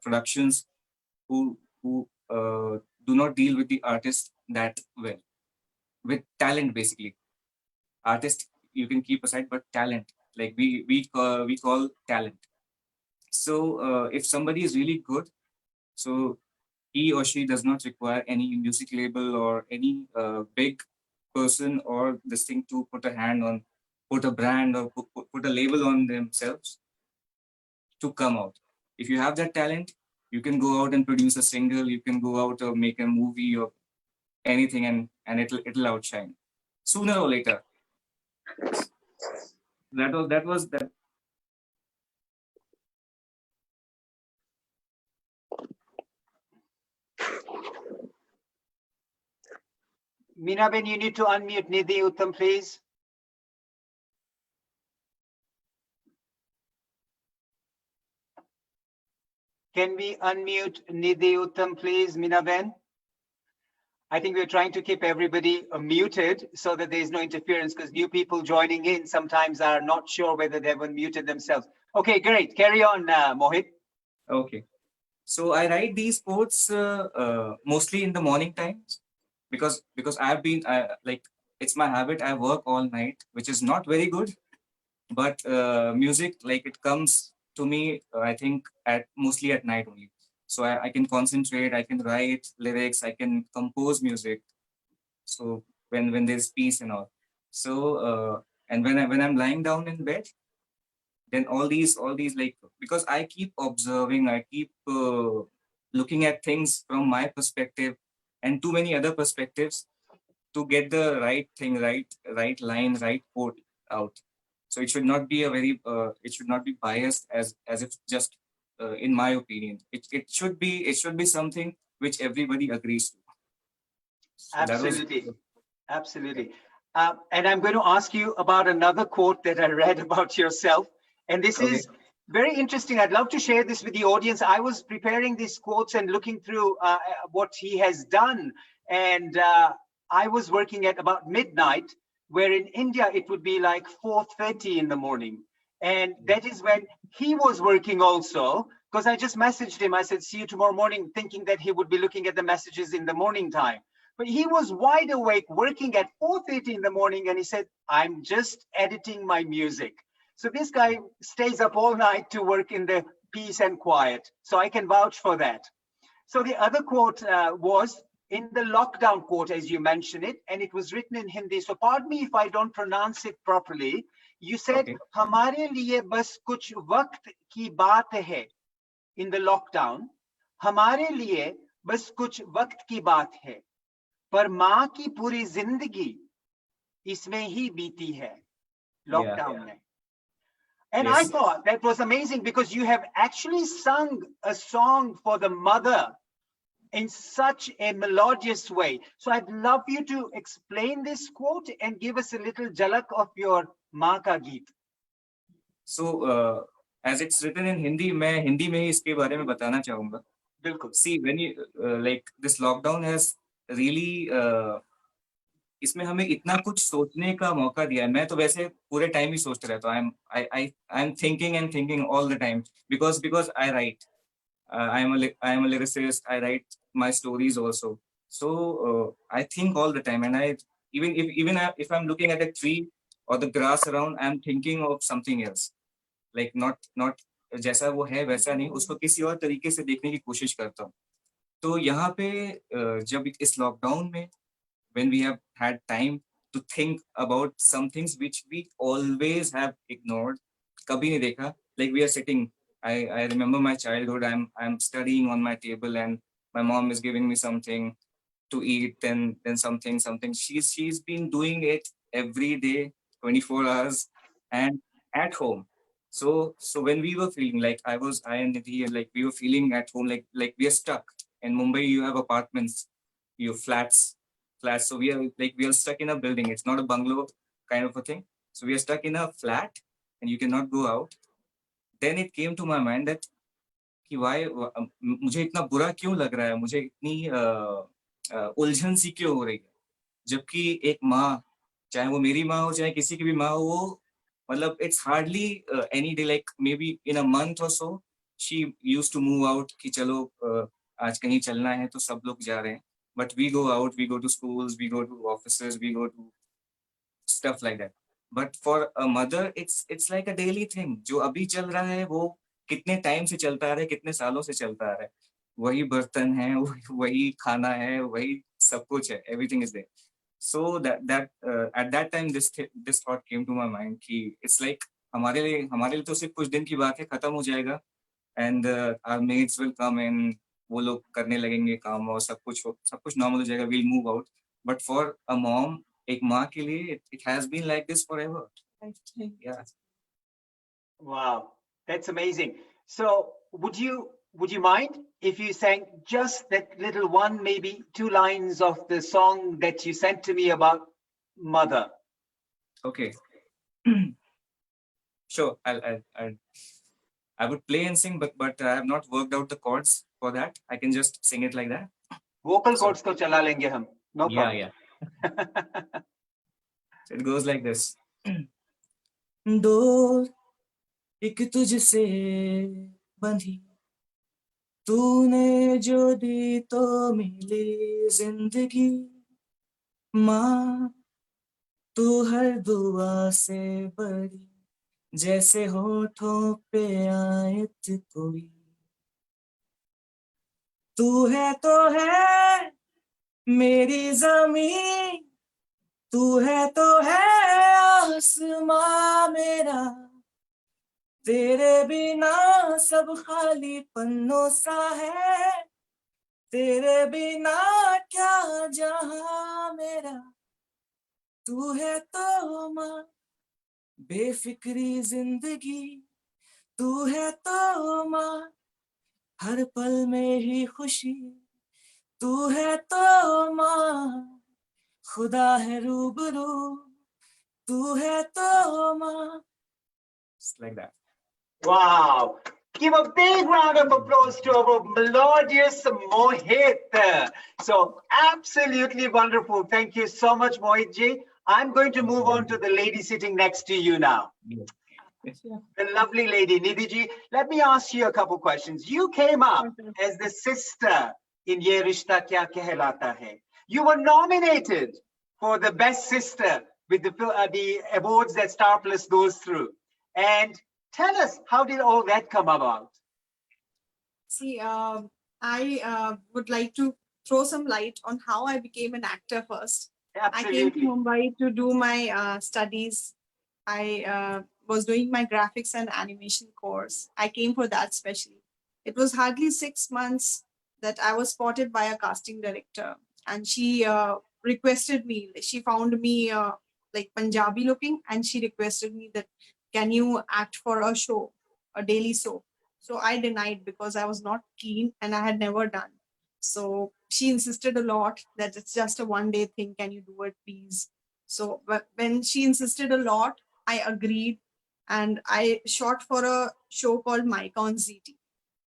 E: productions who do not deal with the artist that well, with talent basically. Artist you can keep aside, but talent, like we call talent. So if somebody is really good, so he or she does not require any music label or any big person or this thing to put a hand on, put a brand or put a label on themselves to come out. If you have that talent, you can go out and produce a single, you can go out or make a movie or anything, and it'll outshine sooner or later. That was that.
B: Meenaben, you need to unmute Niddhi Uttam, please. Can we unmute Niddhi Uttam, please, Meenaben? I think we're trying to keep everybody muted so that there is no interference, because new people joining in sometimes are not sure whether they've unmuted themselves. Okay, great. Carry on, Mohit.
E: Okay. So I write these quotes mostly in the morning times, because I've been like, it's my habit. I work all night, which is not very good, but music, like, it comes to me I think at mostly at night only. So I can concentrate, I can write lyrics, I can compose music. So when there's peace and all. So and when I'm lying down in bed, then all these like, because I keep observing, I keep looking at things from my perspective and too many other perspectives to get the right thing, right line, right quote out. So it should not be a very it should not be biased as if just in my opinion. It should be something which everybody agrees to. So that was
B: Absolutely. Absolutely. And I'm going to ask you about another quote that I read about yourself. And this
E: okay.
B: is very interesting. I'd love to share this with the audience. I was preparing these quotes and looking through what he has done. And I was working at about midnight, where in India it would be like 4:30 in the morning. And that is when he was working also, because I just messaged him. I said, see you tomorrow morning, thinking that he would be looking at the messages in the morning time. But he was wide awake working at 4:30 in the morning, and he said, I'm just editing my music. So this guy stays up all night to work in the peace and quiet. So I can vouch for that. So the other quote was in the lockdown quote, as you mentioned it, and it was written in Hindi. So pardon me if I don't pronounce it properly. You said,
E: Okay.
B: "Hamare liye bas kuch waqt ki baat hai." In the lockdown, "Hamare liye bas kuch waqt ki baat hai. पर माँ की पूरी जिंदगी इसमें ही बीती है lockdown में." And I
E: Yes.
B: thought that was amazing because you have actually sung a song for the mother in such a melodious way. So I'd love you to explain this quote and give us a little jhalak of your माँ का गीत.
E: So as it's written in Hindi, मैं हिंदी में ही इसके बारे में बताना चाहूंगा.
B: बिल्कुल.
E: See, when you like this lockdown has really इसमें हमें इतना कुछ सोचने का मौका दिया है. मैं तो वैसे पूरे टाइम ही सोचते रहता हूँ. I'm thinking and thinking all the time because I write. I am a lyricist. I write my stories also. So I think all the time, and I even if I'm looking at a tree or the grass around, I'm thinking of something else. Like not जैसा वो है वैसा नहीं, उसको किसी और तरीके से देखने की कोशिश करता हूँ. तो यहाँ पे जब इस लॉकडाउन में when we have had time to think about some things which we always have ignored, kabhi nahi dekha, like we are sitting. I remember my childhood. I'm studying on my table and my mom is giving me something to eat, then something. She's been doing it every day, 24 hours, and at home. So when we were feeling like I and Niddhi, like we were feeling at home, like we are stuck. In Mumbai, you have apartments, you have flats. So we are stuck in a building. It's not a bungalow kind of a thing. So we are stuck in a flat, and you cannot go out. Then it came to my mind that कि why मुझे इतना बुरा क्यों लग रहा है, मुझे इतनी उलझन सी क्यों हो रही है, जबकि एक माँ, चाहे वो मेरी माँ हो चाहे किसी की भी माँ हो, वो मतलब it's hardly any day, like maybe in a month or so she used to move out कि चलो आज कहीं चलना है तो सब लोग जा रहे हैं. But we go out, we go to schools, we go to offices, we go to stuff like that. But for a mother, it's like a daily thing. जो अभी चल रहा है वो कितने टाइम से चलता आ रहा है, कितने सालों से चलता आ रहा है. वही बर्तन है, वही खाना है, वही सब कुछ है. Everything is there. So that at that time this thought came to my mind कि it's like हमारे लिए तो सिर्फ कुछ दिन की बात है, खत्म हो जाएगा. And our mates will come and वो लोग करने लगेंगे काम और सब कुछ नॉर्मल हो जाएगा. We'll move out. But for a mom, एक माँ के लिए it has been like this forever. Yeah.
B: Wow, that's amazing. So would you mind if you sang just that little one, maybe 2 lines of the song that you sent to me about mother?
E: Okay. Sure. I would play and sing, but I have not worked out the chords for that. I can just sing it like that.
B: Vocal
E: So-
B: cords to chala lenge hum. No problem.
E: Yeah. So it goes like this. Door एक तुझसे बंधी, तूने जो दी तो मिली जिंदगी. माँ तू हर दुआ से बड़ी, जैसे होठों पे आयत कोई.
A: तू है तो है मेरी ज़मीं, तू है तो है आसमां मेरा, तेरे बिना सब खाली पन्नों सा है, तेरे बिना क्या जहां मेरा, तू है तो माँ बेफिक्री जिंदगी, तू है तो माँ हर पल में ही खुशी, तू है तो माँ खुदा है रूबरू, तू है तो माँ. Just like that.
B: Wow. Give a big round of applause to our melodious Mohit. So absolutely wonderful. Thank you so much, Mohit ji. I'm going to move on to the lady sitting next to you now. The lovely lady, Niddhi ji. Let me ask you a couple questions. You came up as the sister in Ye Rishta Kya Kehlata Hai. You were nominated for the best sister with the awards that Star Plus goes through. And tell us, how did all that come about?
F: See, I would like to throw some light on how I became an actor first. I came to
B: Absolutely.
F: Mumbai to do my studies. I was doing my graphics and animation course. I came for that specially. It was hardly 6 months that I was spotted by a casting director, and she requested me. She found me like Punjabi looking, and she requested me that, can you act for a show, a daily soap? So I denied because I was not keen and I had never done. So she insisted a lot that it's just a one-day thing. Can you do it, please? So when she insisted a lot, I agreed, and I shot for a show called Micah on ZT.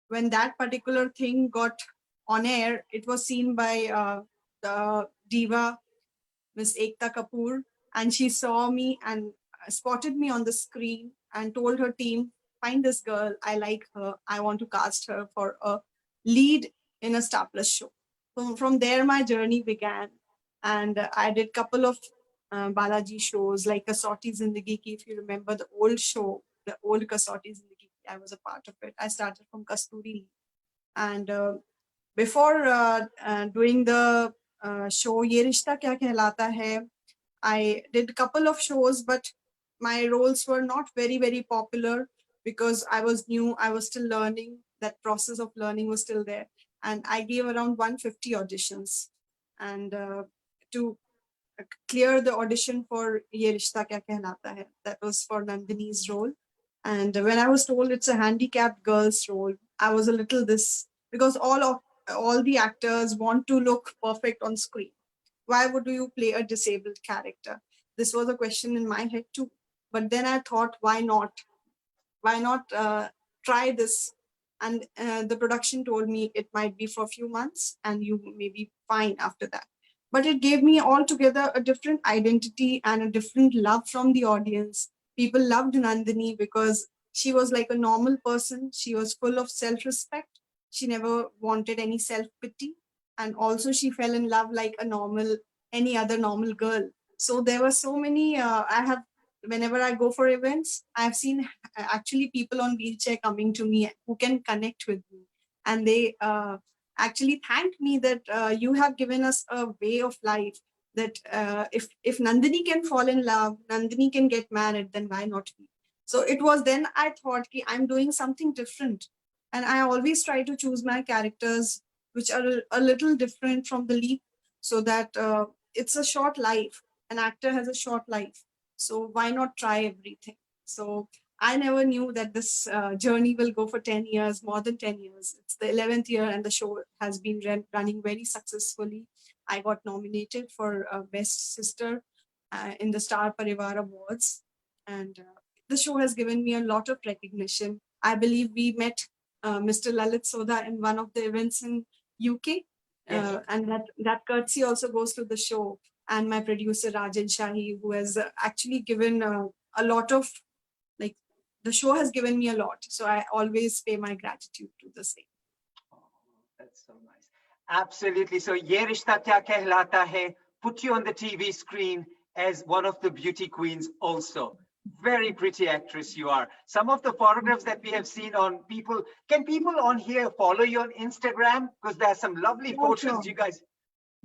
F: When that particular thing got on air, it was seen by the diva, Miss Ekta Kapoor, and she saw me and spotted me on the screen and told her team, find this girl, I like her, I want to cast her for a lead in a Star Plus show. From there, my journey began, and I did couple of Balaji shows like Kasauti Zindagi Ki. If you remember the old show, the old Kasauti Zindagi Ki, I was a part of it. I started from Kasturi, and before doing the show Ye Rishta Kya Kehlata Hai, I did a couple of shows, but my roles were not very, very popular because I was new, I was still learning. That process of learning was still there. And I gave around 150 auditions. And to clear the audition for Ye Rishta Kya Kehlata Hai, that was for Nandini's role. And when I was told it's a handicapped girl's role, I was a little because all the actors want to look perfect on screen. Why would you play a disabled character? This was a question in my head too. But then I thought, why not? Why not try this? And the production told me it might be for a few months and you may be fine after that. But it gave me altogether a different identity and a different love from the audience. People loved Nandini because she was like a normal person. She was full of self-respect. She never wanted any self-pity. And also she fell in love like any other normal girl. So there were so many, whenever I go for events, I've seen actually people on wheelchair coming to me who can connect with me. And they actually thank me that you have given us a way of life that if Nandini can fall in love, Nandini can get married, then why not me? So it was then I thought, I'm doing something different. And I always try to choose my characters which are a little different from the lead, so that it's a short life. An actor has a short life. So why not try everything? So I never knew that this journey will go for 10 years, more than 10 years. It's the 11th year and the show has been running very successfully. I got nominated for Best Sister in the Star Parivar Awards. And the show has given me a lot of recognition. I believe we met Mr. Lalit Sodha in one of the events in UK. And that courtesy also goes to the show. And my producer, Rajan Shahi, who has actually given a lot of, the show has given me a lot. So I always pay my gratitude to the same.
B: Oh, that's so nice. Absolutely. So Ye Rishta Kya Kehlata Hai put you on the TV screen as one of the beauty queens also. Very pretty actress you are. Some of the photographs that we have seen on people, can people on here follow you on Instagram? Because there are some lovely photos
F: Sure.
B: you guys.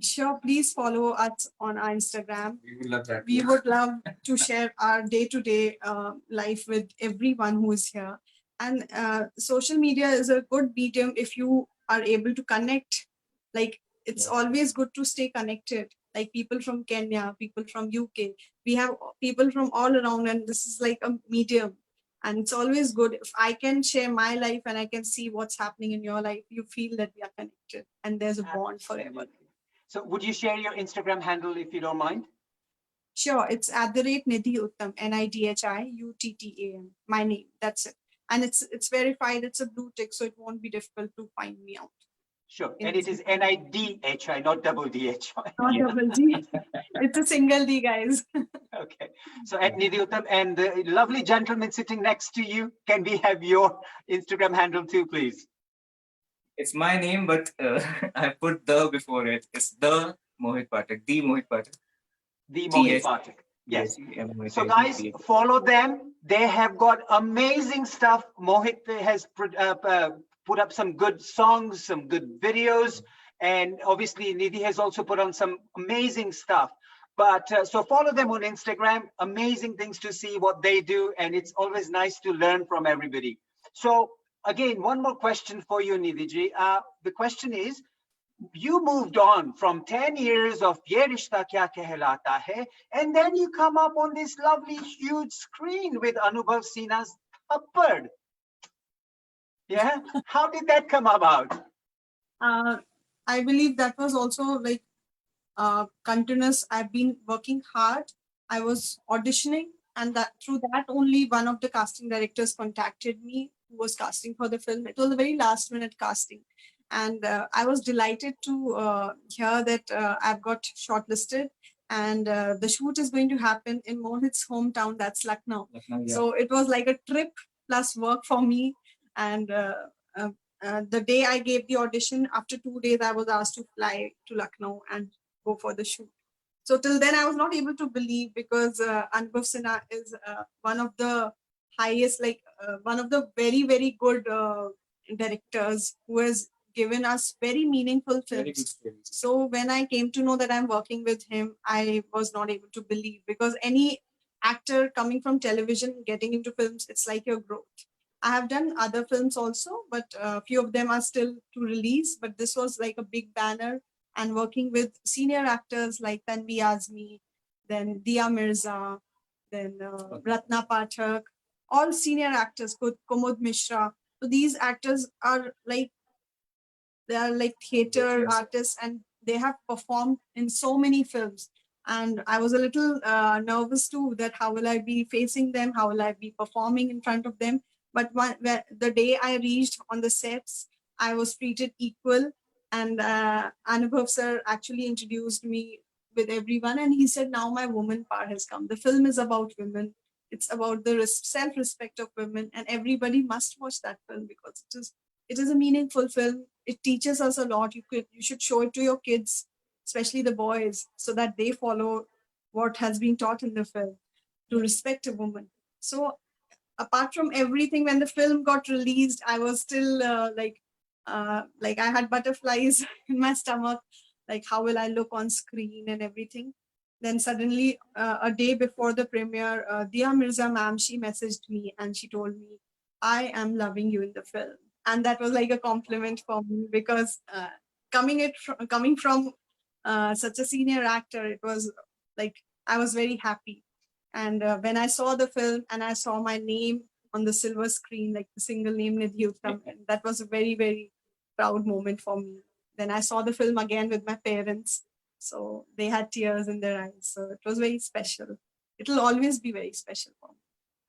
F: Sure, please follow us on our Instagram.
E: We would love that.
F: We would love to share our day-to-day life with everyone who is here. And social media is a good medium if you are able to connect. Like, it's always good to stay connected. Like people from Kenya, people from UK. We have people from all around, and this is like a medium. And it's always good if I can share my life and I can see what's happening in your life. You feel that we are connected and there's a bond forever.
B: Absolutely. So would you share your Instagram handle if you don't mind?
F: Sure, it's @Niddhi Uttam, NIDHIUTTAM, my name, that's it. And it's verified, it's a blue tick, so it won't be difficult to find me out.
B: Sure, and it is NIDHI, not double DHI.
F: Not double D, it's a single D, guys.
B: Okay, so @Niddhi Uttam, and the lovely gentleman sitting next to you, can we have your Instagram handle too, please?
E: It's my name, but I put the before it. It's the Mohit Pathak, the Mohit Pathak.
B: The Mohit
E: Yes.
B: Pathak. Yes.
E: Yes.
B: So guys, follow them. They have got amazing stuff. Mohit has put up some good songs, some good videos, and obviously Niddhi has also put on some amazing stuff. But so follow them on Instagram. Amazing things to see what they do, and it's always nice to learn from everybody. So again, one more question for you, Niddhi ji. The question is, you moved on from 10 years of Ye Rishta Kya Kehlata Hai, and then you come up on this lovely huge screen with Anubhav Sinha's Thappad. Yeah, how did that come about?
F: I believe that was also like continuous. I've been working hard. I was auditioning, and that through that only one of the casting directors contacted me, who was casting for the film. It was a very last minute casting. And I was delighted to hear that I've got shortlisted, and the shoot is going to happen in Mohit's hometown, that's Lucknow. So it was like a trip plus work for me. And the day I gave the audition, after 2 days, I was asked to fly to Lucknow and go for the shoot. So till then, I was not able to believe, because Anubhav Sinha is one of the highest, like one of the very, very good directors who has given us very meaningful films. So when I came to know that I'm working with him, I was not able to believe, because any actor coming from television getting into films, it's like your growth. I have done other films also, but a few of them are still to release. But this was like a big banner, and working with senior actors like Tanvi Azmi, then Dia Mirza, then Ratna Pathak, all senior actors, Kumud Mishra. So these actors are like, they are like theater artists, and they have performed in so many films. And I was a little nervous too, that how will I be facing them? How will I be performing in front of them? But the day I reached on the sets, I was treated equal. And Anubhav sir actually introduced me with everyone. And he said, now my woman power has come. The film is about women. It's about the self-respect of women. And everybody must watch that film, because it is a meaningful film. It teaches us a lot. You should show it to your kids, especially the boys, so that they follow what has been taught in the film, to respect a woman. So apart from everything, when the film got released, I was still like I had butterflies in my stomach, like how will I look on screen and everything. Then suddenly a day before the premiere, Dia Mirza ma'am, she messaged me and she told me, I am loving you in the film. And that was like a compliment for me, because coming from such a senior actor, it was like, I was very happy. And when I saw the film and I saw my name on the silver screen, like the single name Niddhi Uttam, that was a very, very proud moment for me. Then I saw the film again with my parents. So they had tears in their eyes. So it was very special. It'll always be very special for me.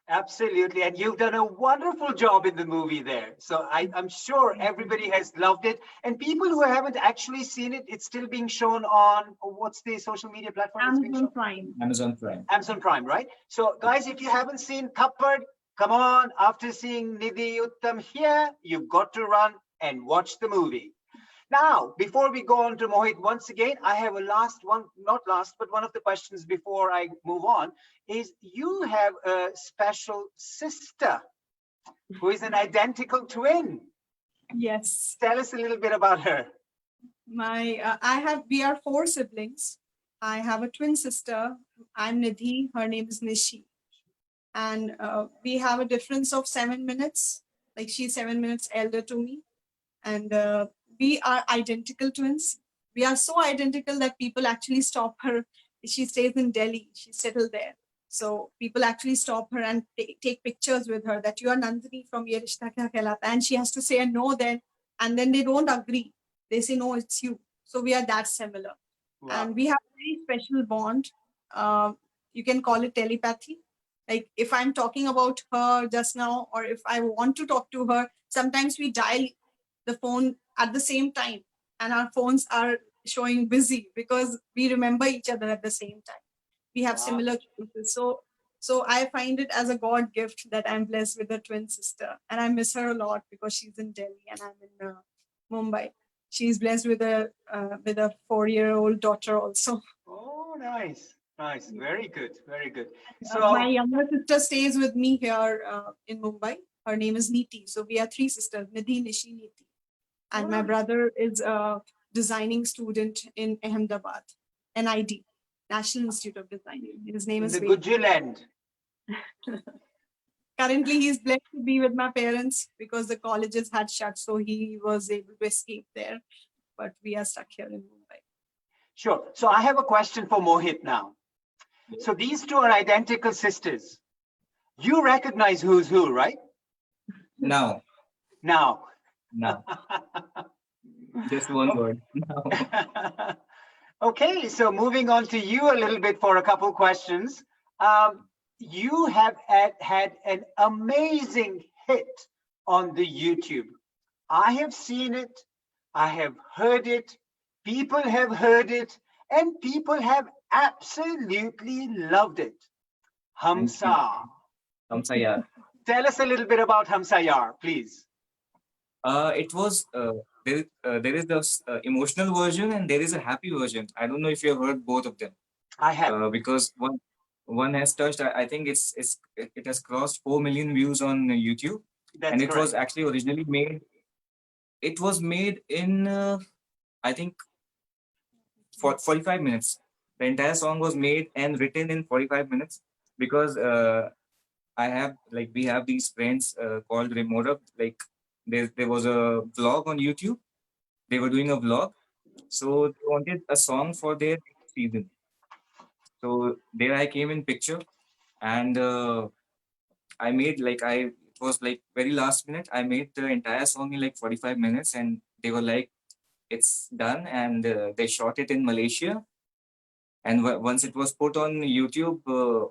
B: Absolutely. And you've done a wonderful job in the movie there. So I'm sure everybody has loved it. And people who haven't actually seen it, it's still being shown on, what's the social media platform?
F: Amazon Prime.
E: Amazon Prime.
B: Amazon Prime, right? So guys, if you haven't seen Thappad, come on, after seeing Niddhi Uttam here, you've got to run and watch the movie. Now, before we go on to Mohit, once again, I have a last one, not last, but one of the questions before I move on is you have a special sister who is an identical twin.
F: Yes.
B: Tell us a little bit about her.
F: We are 4 siblings. I have a twin sister. I'm Niddhi. Her name is Nishi. And we have a difference of 7 minutes. Like she's 7 minutes elder to me. And we are identical twins. We are so identical that people actually stop her. She stays in Delhi. She's settled there. So people actually stop her and take pictures with her that you are Nandini from Ye Rishta Kya Kehlata. And she has to say a no then. And then they don't agree. They say, no, it's you. So we are that similar.
B: Wow.
F: And we have a very special bond. You can call it telepathy. Like if I'm talking about her just now, or if I want to talk to her, sometimes we dial the phone at the same time and our phones are showing busy because we remember each other at the same time. We have
B: Wow.
F: similar choices. So I find it as a God gift that I'm blessed with a twin sister, and I miss her a lot because she's in Delhi and I'm in Mumbai. She's blessed with a 4-year-old daughter also.
B: Oh, nice. Nice. Very good. Very good. So
F: My younger sister stays with me here in Mumbai. Her name is Neeti. So we are 3 sisters, Niddhi, Nishi, Neeti. And my brother is a designing student in Ahmedabad, NID, National Institute of Design. His name
B: in
F: is
B: the
F: Ved.
B: Gujaland.
F: Currently, he's blessed to be with my parents because the colleges had shut, so he was able to escape there. But we are stuck here in Mumbai.
B: Sure. So I have a question for Mohit now. So these two are identical sisters. You recognize who's who, right?
E: Now,
B: Now.
E: now, just one word. Now.
B: Okay, so moving on to you a little bit for a couple questions. You have had an amazing hit on the YouTube. I have seen it, I have heard it, people have heard it, and people have absolutely loved it. Hamsa.
E: Hamsa, yeah.
B: Tell us a little bit about Hamsa Yaar, please.
E: It was there is the emotional version and there is a happy version. I don't know if you have heard both of them.
B: I have.
E: Because one has touched. I think it has crossed 4 million views on YouTube,
B: That's
E: and it
B: correct.
E: was actually originally made. It was made in I think for 45 minutes. The entire song was made and written in 45 minutes because we have these friends called Remora. Like there was a vlog on YouTube. They were doing a vlog, so they wanted a song for their season. So there I came in picture, and I made it was like very last minute. I made the entire song in like 45 minutes, and they were like, "It's done," and they shot it in Malaysia. And once it was put on YouTube,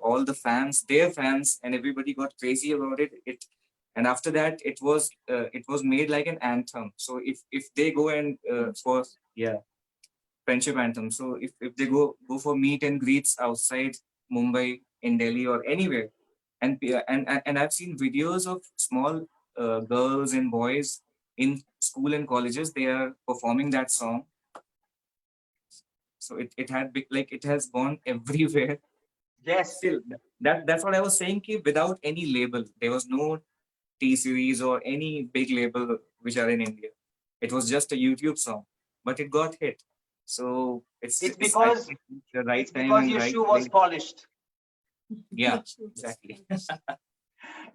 E: all the fans, their fans, and everybody got crazy about it. And after that, it was made like an anthem. So if they go and for friendship anthem. So if they go for meet and greets outside Mumbai, in Delhi, or anywhere, and I've seen videos of small girls and boys in school and colleges. They are performing that song. So it has gone everywhere.
B: Yes.
E: Still, that's what I was saying. Ki without any label, there was no T series or any big label which are in India. It was just a YouTube song, but it got hit. So
B: It's
E: I
B: because
E: think the right
B: it's
E: time
B: because
E: and
B: your
E: right
B: shoe was
E: place.
B: polished.
E: Yeah, exactly.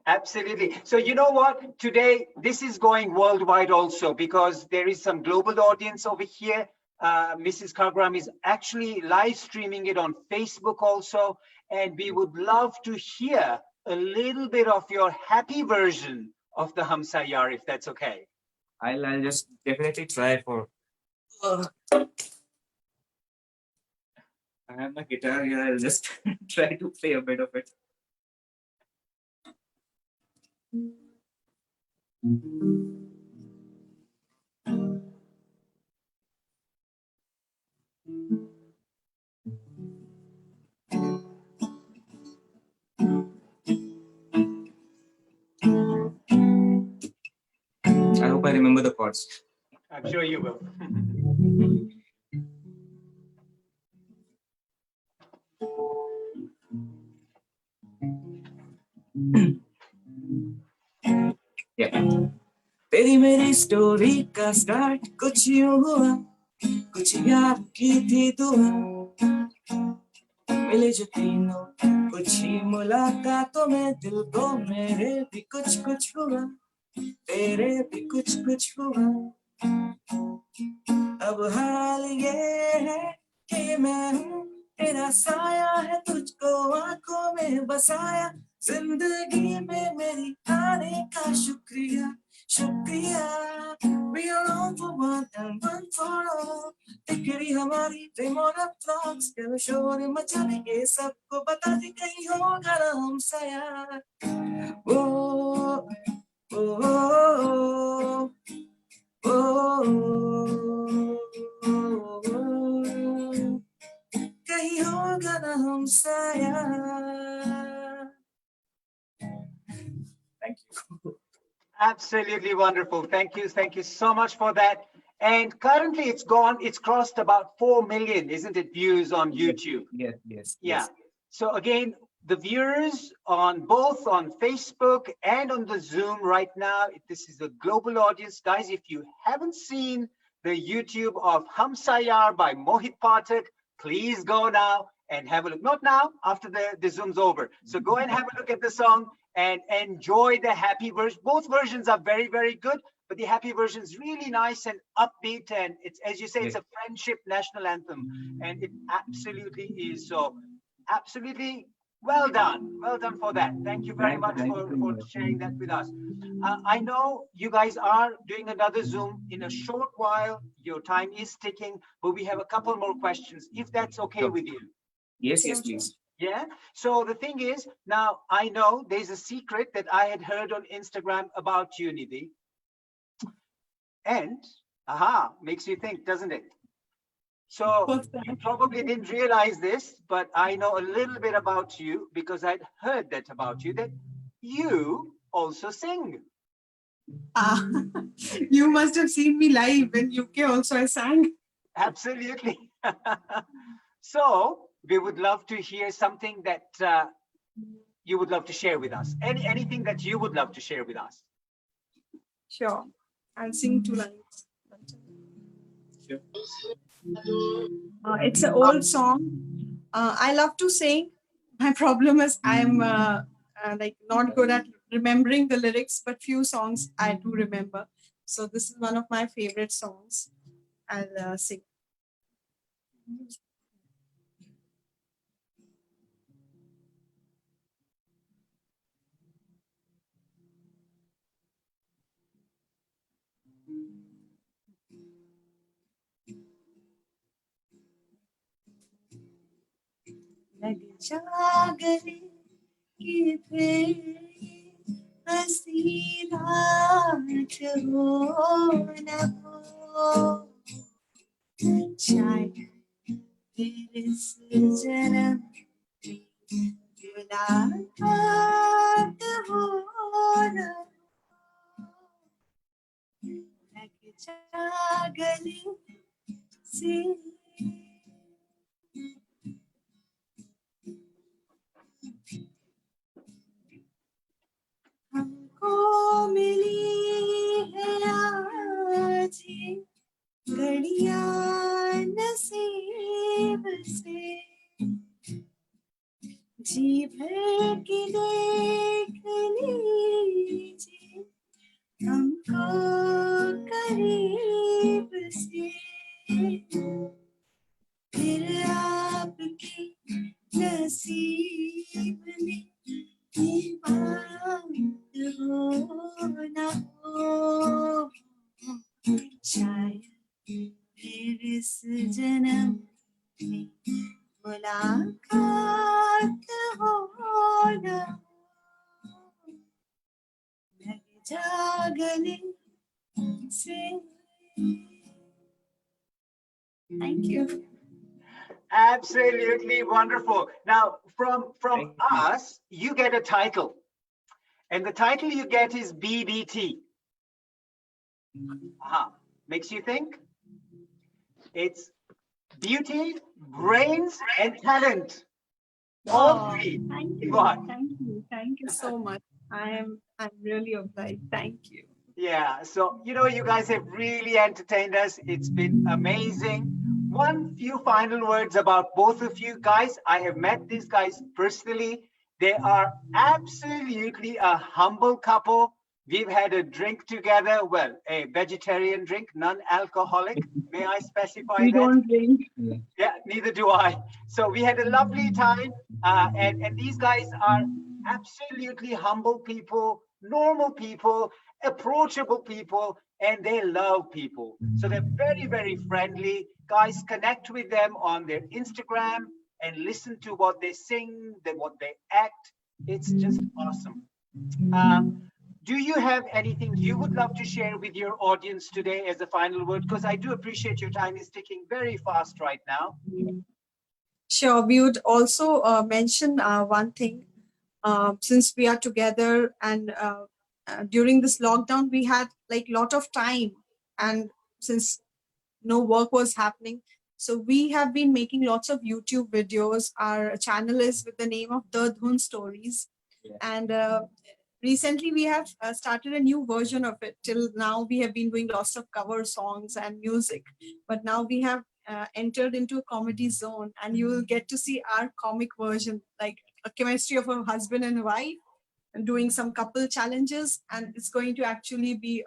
B: Absolutely. So you know what? Today, this is going worldwide also because there is some global audience over here. Mrs. Kagram is actually live streaming it on Facebook also. And we would love to hear a little bit of your happy version of the Hamsa Yaar, if that's okay.
E: I'll just definitely try for. I have my guitar here. I'll just try to play a bit of it. I hope I remember the chords.
B: I'm sure you will.
A: Yeah. तेरी मेरी story का start कुछ यूं हुआ, कुछ याद की थी दुआ, मिले जो तीनों कुछ ही मुलाकातों में, दिल को मेरे भी कुछ कुछ हुआ, तेरे भी कुछ कुछ हुआ। अब हाल ये है कि मैं हूँ तेरा साया, है तुझको आंखों में बसाया, जिंदगी में मेरी आने का शुक्रिया शुक्रिया। We are all for one and one for all, तिकड़ी हमारी प्रेमोरा फ्लॉक्स, के शोर मचा देंगे सबको, बता दे कहीं होगा ना हम साया। ओ ओ ओ कहीं होगा ना हम साया। Thank you.
B: Absolutely wonderful. Thank you. Thank you so much for that. And currently it's crossed about 4 million, isn't it, views on YouTube?
A: Yes.
B: Yeah. So again, the viewers on both on Facebook and on the Zoom right now, this is a global audience. Guys, if you haven't seen the YouTube of Hum Sayar by Mohit Pathak, please go now and have a look. Not now, after the Zoom's over. So go and have a look at the song and enjoy the happy version. Both versions are very, very good, but the happy version is really nice and upbeat. And it's, as you say, it's a friendship national anthem. And it absolutely is. So absolutely well done. Well done for that. Thank you very much for sharing that with us. I know you guys are doing another Zoom in a short while. Your time is ticking, but we have a couple more questions, if that's okay with you.
A: Yes, please.
B: Yeah. So the thing is, now I know there's a secret that I had heard on Instagram about you, Niddhi. And, makes you think, doesn't it? So you probably didn't realize this, but I know a little bit about you because I'd heard that about you, that you also sing.
F: You must have seen me live in UK also. I sang.
B: Absolutely. So we would love to hear something that you would love to share with us. Anything that you would love to share with us.
F: Sure. I'll sing 2 lines.
B: Sure.
F: It's an old song. I love to sing. My problem is I'm like not good at remembering the lyrics, but few songs I do remember. So this is one of my favorite songs. I'll sing. लग जा गले कि फिर हंसी रात हो न हो, शायद फिर इस जन्म में मुलाकात हो न हो, लग जा गले से हमको मिली है आज ये घड़ियां नसीब से, जी भर के देख लीजिए हमको करीब से, फिर आपके नसीब में ये बात हो न हो, शायद फिर इस जन्म में मुलाकात हो न हो, लग जा गले से. Thank you.
B: Absolutely wonderful. Now, from us, you get a title. And the title you get is BBT. makes you think? It's beauty, brains, and talent. All
F: Oh,
B: three.
F: thank you.
B: What?
F: Thank you so much. I'm really obliged. Thank you.
B: Yeah, so you guys have really entertained us. It's been amazing. One few final words about both of you guys. I have met these guys personally. They are absolutely a humble couple. We've had a drink together. Well, a vegetarian drink, non-alcoholic. May I specify
F: We
B: that?
F: don't drink.
B: Yeah, neither do I. So we had a lovely time. And these guys are absolutely humble people, normal people, approachable people, and they love people. So they're very, very friendly. Guys, connect with them on their Instagram and listen to what they sing, what they act. It's just awesome. Do you have anything you would love to share with your audience today as a final word? Because I do appreciate your time is ticking very fast right now.
F: Sure. We would also mention one thing. Since we are together and during this lockdown, we had like lot of time, and since no work was happening, so we have been making lots of YouTube videos. Our channel is with the name of The Dhun Stories.
B: Yeah.
F: And recently we have started a new version of it. Till now we have been doing lots of cover songs and music, but now we have entered into a comedy zone, and you will get to see our comic version, like a chemistry of a husband and wife and doing some couple challenges, and it's going to actually be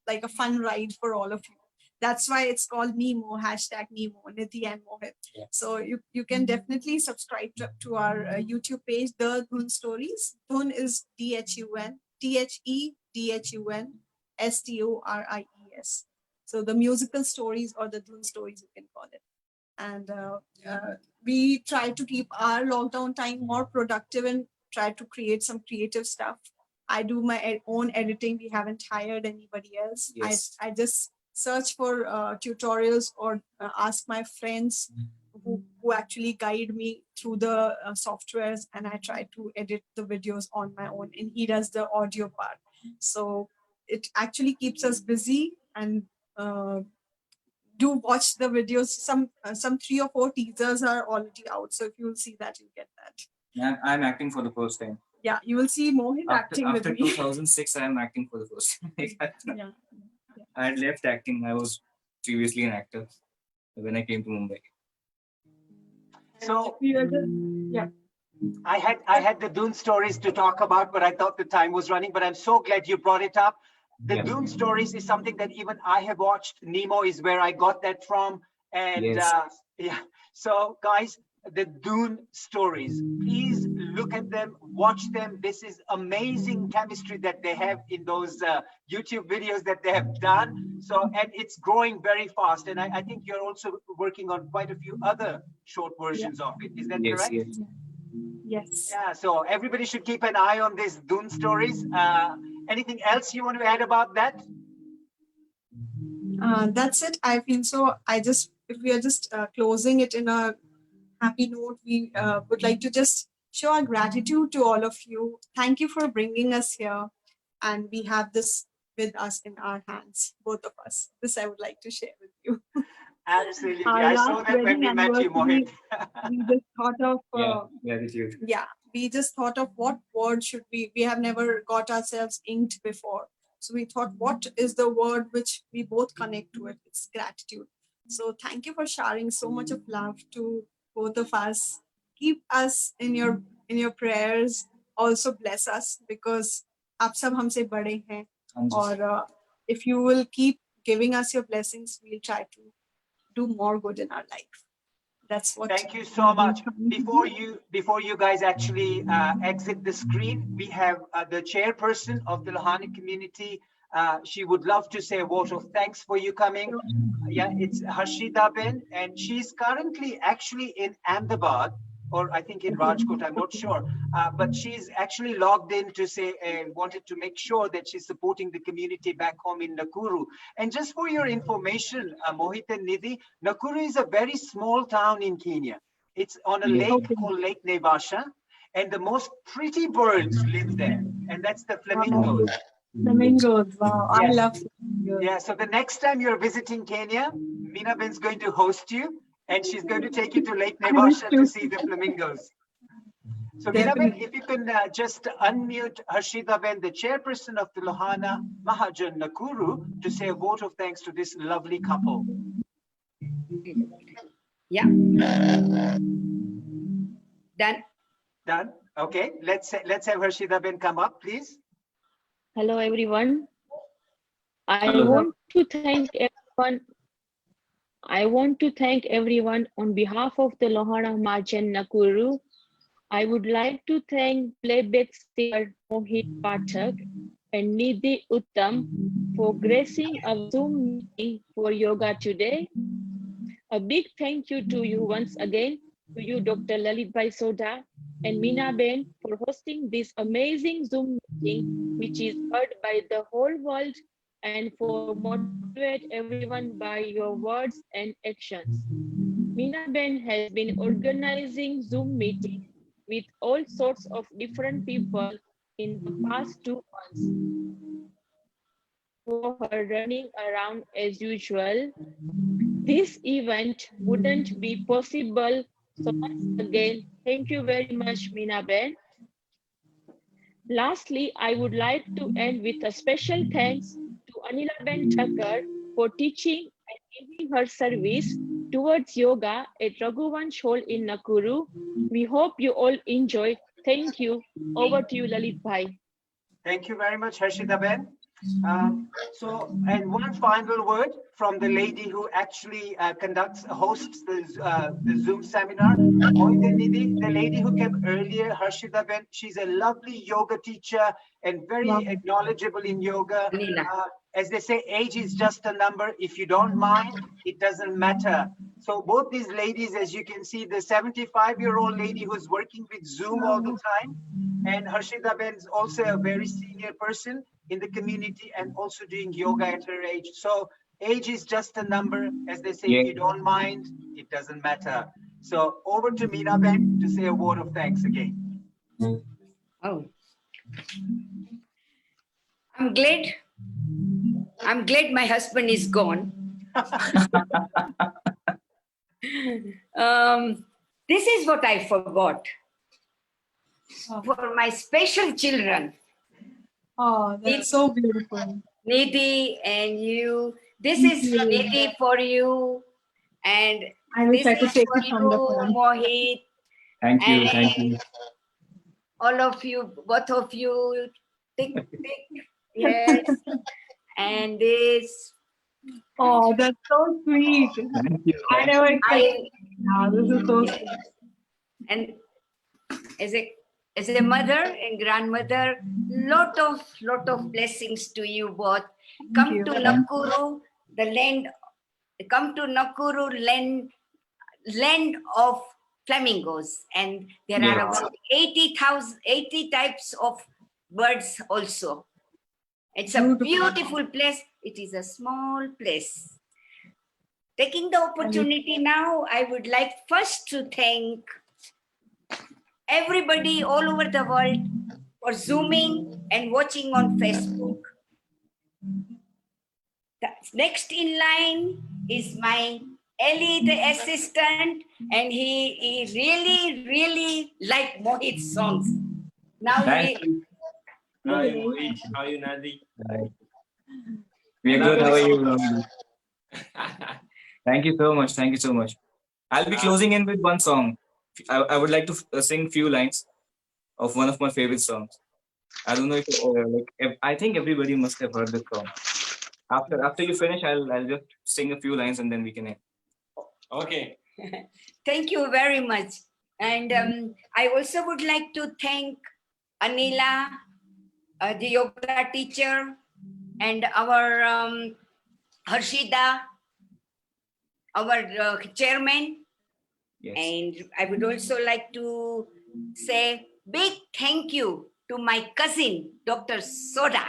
F: like a fun ride for all of you. That's why it's called Nemo, hashtag Nemo, Niddhi and Mohit.
B: Yeah.
F: So you can definitely subscribe to our YouTube page, The Dhun Stories. Dhun is DHUN, THEDHUN STORIES. So the musical stories, or the Dhun Stories, you can call it. And we try to keep our lockdown time more productive and try to create some creative stuff. I do my own editing. We haven't hired anybody else.
B: Yes.
F: I just search for tutorials, or ask my friends who actually guide me through the softwares, and I try to edit the videos on my own, and he does the audio part. So it actually keeps us busy. And do watch the videos. Some 3 or 4 teasers are already out, so if you will see that, you'll get that.
E: Yeah, I'm acting for the first time.
F: Yeah, you will see Mohit acting
E: After
F: with me.
E: 2006, I'm acting for the first time.
F: Yeah.
E: I had left acting. I was previously an actor when I came to Mumbai.
B: So
F: Yeah.
B: I had the Dune Stories to talk about, but I thought the time was running. But I'm so glad you brought it up. The
E: Yeah.
B: Dune Stories is something that even I have watched. Nemo is where I got that from. And
E: Yes.
B: yeah, so guys, the Dune Stories, please look at them, watch them. This is amazing chemistry that they have in those YouTube videos that they have done. So, and it's growing very fast. And I think you're also working on quite a few other short versions of it. Is that
E: Yes,
B: correct?
E: yes.
F: Yes.
B: Yeah, so everybody should keep an eye on these Dune Stories. Anything else you want to add about that?
F: That's it. I feel so. If we are just closing it in a happy note, we would like to just show our gratitude to all of you. Thank you for bringing us here, and we have this with us in our hands, both of us. This I would like to share with you.
B: Absolutely.
F: Our
B: I saw
F: last
B: that when
F: wedding
B: we met you, Mohit.
F: anniversary, we just thought of
E: Gratitude.
F: we just thought of what word should we have never got ourselves inked before. So we thought, what is the word which we both connect to it? It's gratitude. So thank you for sharing so much of love to both of us. Keep us in your prayers. Also bless us, because aap sab humse bade hain. Or if you will keep giving us your blessings, we'll try to do more good in our life. That's what.
B: Thank you so much. Before you guys actually exit the screen, we have the chairperson of the Lohani community. She would love to say a vote of thanks for you coming. Yeah, it's Harshitaben, and she's currently actually in Ahmedabad, or I think in Rajkot, I'm not sure. But she's actually logged in to say and wanted to make sure that she's supporting the community back home in Nakuru. And just for your information, Mohit and Niddhi, Nakuru is a very small town in Kenya. It's on a lake called Lake Naivasha, and the most pretty birds live there, and that's the flamingos.
F: Flamingos. Wow, I
B: Yes.
F: love flamingos.
B: Yeah, so the next time you're visiting Kenya, Minaben's going to host you and she's going to take you to Lake
F: I wish
B: Naivasha
F: to.
B: to see the flamingos. So Minaben,
F: Definitely.
B: if you can just unmute Harshitaben, the chairperson of the Lohana Mahajan Nakuru, to say a vote of thanks to this lovely couple.
C: Yeah. Done.
B: Done? Okay, let's have Harshitaben come up, please.
J: Hello everyone. I
E: Hello.
J: want to thank everyone. I want to thank everyone on behalf of the Lohana Mahajan Nakuru. I would like to thank playback singer Mohit Pathak and Niddhi Uttam for gracing a Zoom meeting for yoga today. A big thank you to you once again, to you Dr. Lalitbhai Soda and Minaben for hosting this amazing Zoom meeting, which is heard by the whole world, and for motivate everyone by your words and actions. Minaben has been organizing Zoom meetings with all sorts of different people in the past 2 months. For her running around as usual, this event wouldn't be possible. So once again, thank you very much, Minaben. Lastly, I would like to end with a special thanks to Anilaben Thakkar for teaching and giving her service towards yoga at Raghuvansh Hall in Nakuru. We hope you all enjoy. Thank you. Over to you, Lalit Bhai.
B: Thank you very much, Harshitaben. And one final word from the lady who actually hosts the Zoom seminar, Mohit and Niddhi, the lady who came earlier, Harshitaben. She's a lovely yoga teacher and very knowledgeable in yoga. As they say, age is just a number. If you don't mind, it doesn't matter. So both these ladies, as you can see, the 75-year-old lady who's working with Zoom all the time, and Harshitaben is also a very senior person in the community and also doing yoga at her age. So age is just a number. As they say, if you don't mind, it doesn't matter. So over to Minaben to say a word of thanks again.
C: Oh, I'm glad my husband is gone. This is what I forgot. For my special children.
F: Oh, that's so beautiful.
C: Niddhi and you. This is Niddhi for you. And
F: I wish
C: this
F: I could
C: is
F: take
C: for
F: it
C: you,
F: from the front.
C: Mohit.
E: Thank you.
C: And
E: Thank you.
C: all of you, both of you. Tick, tick. Yes. And this.
F: Oh, that's so sweet.
E: Thank you.
F: I never expected. Now this is so sweet.
C: And as a mother and grandmother, lot of blessings to you both. Come to Nakuru, the land. Come to Nakuru, land of flamingos, and there are about 80 types of birds also. It's a beautiful place. It is a small place. Taking the opportunity now, I would like first to thank everybody all over the world for Zooming and watching on Facebook. The next in line is my Ellie, the assistant, and he really liked Mohit's songs. Now
E: Thank you.
H: Hi, Mohit. How are you, Niddhi?
E: We are good. How are you? Thank you so much. Thank you so much. I'll be closing in with one song. I would like to sing few lines of one of my favorite songs. I don't know if I think everybody must have heard the song. After you finish, I'll just sing a few lines and then we can end.
H: Okay.
C: Thank you very much. And I also would like to thank Anila, the yoga teacher, and our Harshida, our chairman.
E: Yes.
C: And I would also like to say big thank you to my cousin, Dr. Soda.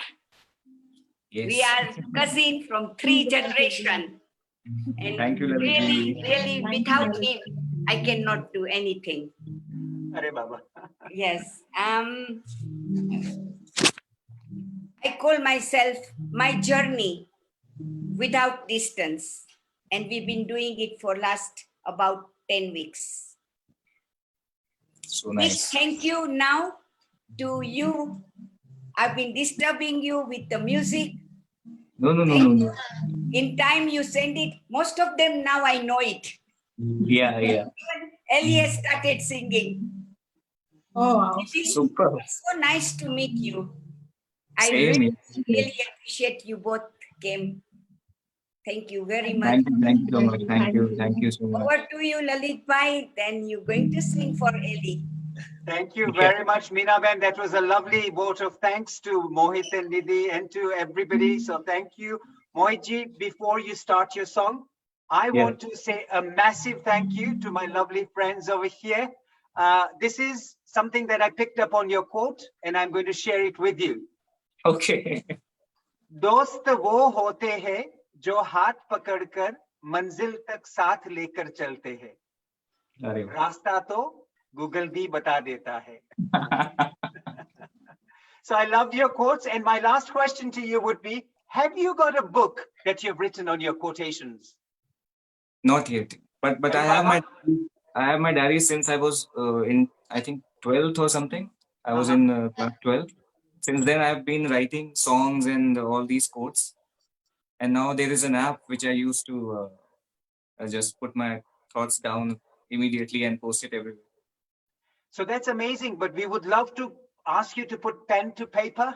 E: Yes.
C: We are cousin from 3 generations. And
E: Thank you, Laliji.
C: really, without him, I cannot do anything.
B: Hare Baba.
C: Yes. I call myself my journey without distance. And we've been doing it for last about 10 weeks.
E: So
C: Big
E: nice.
C: thank you now to you. I've been disturbing you with the music.
E: No.
C: In time you send it. Most of them now I know it.
E: Yeah.
C: Even Elias started singing.
F: Oh, wow.
E: Super.
C: So nice to meet you. I
E: Same here.
C: really appreciate you both came. Thank you very much.
E: Thank you so much. Thank you so much.
C: Over to you, Lalit Bhai. Then you're going to sing for Ellie.
B: Thank you very much, Meenaben. That was a lovely vote of thanks to Mohit and Niddhi and to everybody. So thank you. Mohitji, before you start your song, I want to say a massive thank you to my lovely friends over here. This is something that I picked up on your quote, and I'm going to share it with you.
E: Okay.
B: दोस्त वो होते हैं जो हाथ पकड़कर मंजिल तक साथ लेकर चलते हैं
E: अरे वाह।
B: रास्ता तो गूगल भी बता देता है. So I love your quotes, and my last question to you would be, have you got a book that you've written on your quotations?
E: Not yet, but I have my diary since I was in, I think, 12th or something. I was in class 12. Since then, I've been writing songs and all these quotes. And now there is an app which I use to just put my thoughts down immediately and post it everywhere.
B: So that's amazing, but we would love to ask you to put pen to paper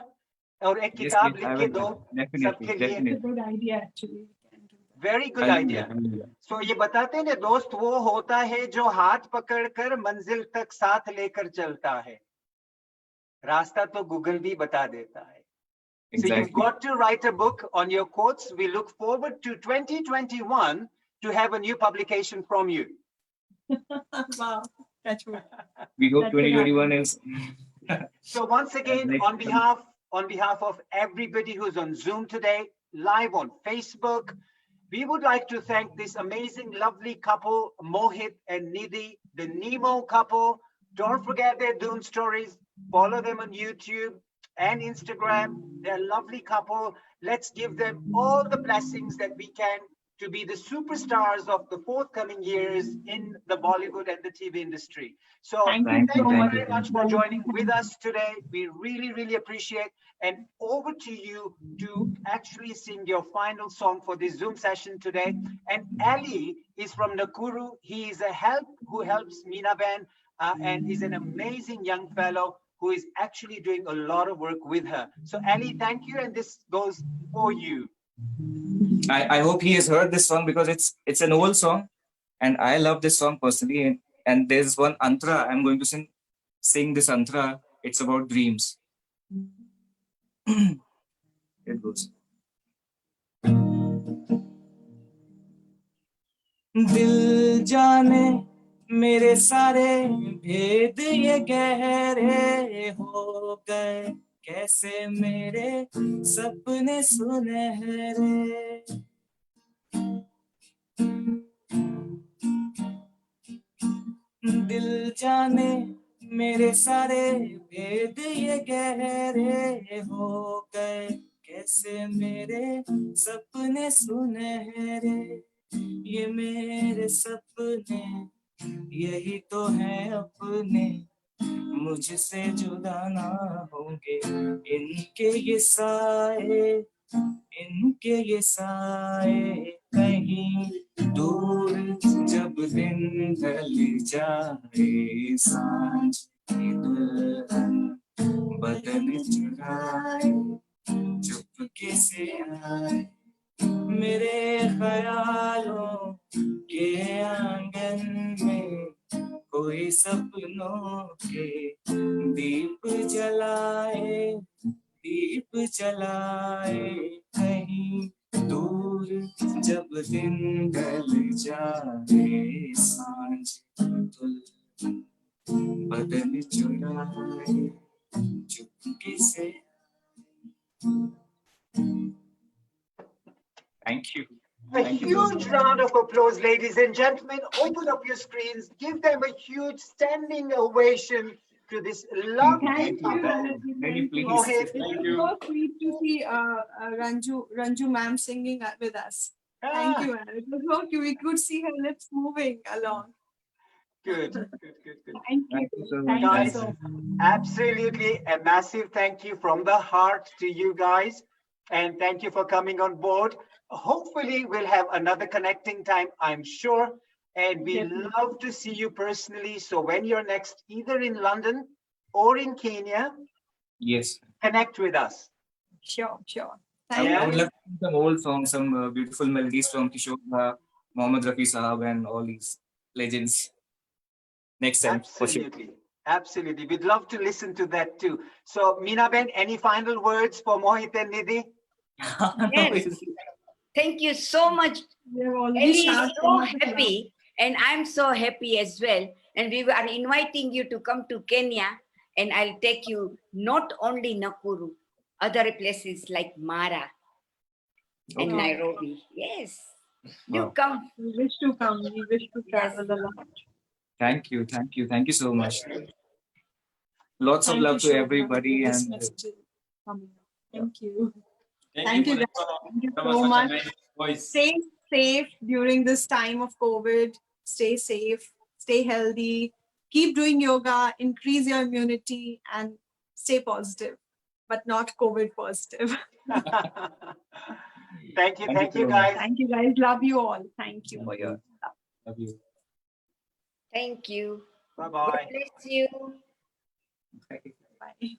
B: और एक
E: Yes,
B: किताब
E: I
B: लिख के
E: will.
B: दो सबके लिए.
F: It's a good idea, actually.
B: Very good idea. So ये बताते हैं ना, दोस्त वो होता है जो हाथ पकड़कर मंजिल तक साथ लेकर चलता है रास्ता तो गूगल भी बता देता है. So you've got to write a book on your quotes. We look forward to 2021 to have a new publication from you.
F: Wow, that's good.
E: We hope 2021 is.
B: So once again, on behalf of everybody who's on Zoom today, live on Facebook, we would like to thank this amazing, lovely couple, Mohit and Niddhi, the Nemo couple. Don't forget their Doom stories. Follow them on YouTube and Instagram. They're a lovely couple. Let's give them all the blessings that we can to be the superstars of the forthcoming years in the Bollywood and the TV industry. So thank you very much for joining with us today. We really, really appreciate. And over to you to actually sing your final song for this Zoom session today. And Ali is from Nakuru. He is a who helps Meenaben and is an amazing young fellow who is actually doing a lot of work with her. So Ali, thank you. And this goes for you.
E: I hope he has heard this song because it's an old song, and I love this song personally. And there's one antra I'm going to sing this antra. It's about dreams. It goes. दिल जाने मेरे सारे भेद ये गहरे हो गए कैसे मेरे सपने सुनहरे दिल जाने मेरे सारे भेद ये गहरे हो गए कैसे मेरे सपने सुनहरे ये मेरे सपने यही तो है अपने मुझसे जुदा ना होंगे इनके ये साए कहीं दूर जब दिन ढल जाए सांझ की दुल्हन बदन चुराए चुपके से आए मेरे ख्यालों के आंगन में कोई सपनों के दीप जलाए कहीं दूर जब दिन ढल जाए सांझ दुल्हन बदन चुराए चुपके से. Thank you.
B: Thank you. Huge round of applause, ladies and gentlemen. Open up your screens. Give them a huge standing ovation to this lovely
F: Thank you,
B: couple.
F: Laliji.
E: Very
F: Thank you.
E: pleased.
B: Mohit.
H: Thank
F: It's
H: you.
F: so sweet to see Ranju ma'am singing with us. Thank you, ma'am. It was so cute. We could see her lips moving along.
B: Good, good, good, good.
F: Thank
E: Thank
F: you.
E: you so much.
F: Thank you
B: Guys,
F: so much.
B: absolutely a massive thank you from the heart to you guys. And thank you for coming on board. Hopefully, we'll have another connecting time, I'm sure. And we
F: Definitely.
B: love to see you personally. So when you're next, either in London or in Kenya,
E: Yes.
B: connect with us.
F: Sure, sure.
E: I
F: Thank
B: Yeah.
E: would
F: you.
E: love to sing some old songs, some beautiful melodies from Kishore, Mohammad Rafi Sahab, and all these legends. Next time, for sure.
B: Absolutely. Absolutely. We'd love to listen to that too. So, Minaben, any final words for Mohit and Niddhi?
E: No,
C: Yes.
E: it's-
C: Thank you so much.
F: We have already
C: Ellie is
F: shared
C: so
F: much love.
C: happy, and I'm so happy as well. And we are inviting you to come to Kenya, and I'll take you not only Nakuru, other places like Mara and
E: Okay.
C: Nairobi. Yes, do
E: Wow.
C: come.
F: We wish to come. We wish to
C: Yes.
F: travel a lot.
E: Thank you. Thank you. Thank you so much. Lots of
F: Thank
E: love
F: you,
E: to
F: Shobha,
E: everybody.
F: for this
E: And
F: message coming up. Thank you.
H: Thank you,
F: Thank you,
H: for
F: guys. Thank you
H: that was
F: so
H: such a
F: much.
H: nice voice.
F: Stay safe during this time of COVID. Stay safe, stay healthy, keep doing yoga, increase your immunity, and stay positive, but not COVID positive.
B: Thank you.
E: Thank you
B: Thank you,
E: so much.
B: guys.
F: Thank you, guys. Love you all. Thank you for
E: Thank
F: your
E: you. Love you.
C: Thank you.
B: Bye
C: God
B: bye.
C: bless you.
F: bye.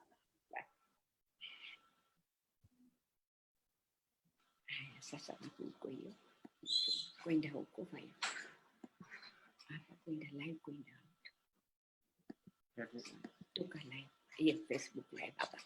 C: Sasa nakuikuyo. Kwenda huko fanya. Hapa kwenda live kwenda. Toka live. Iya Facebook live hapa.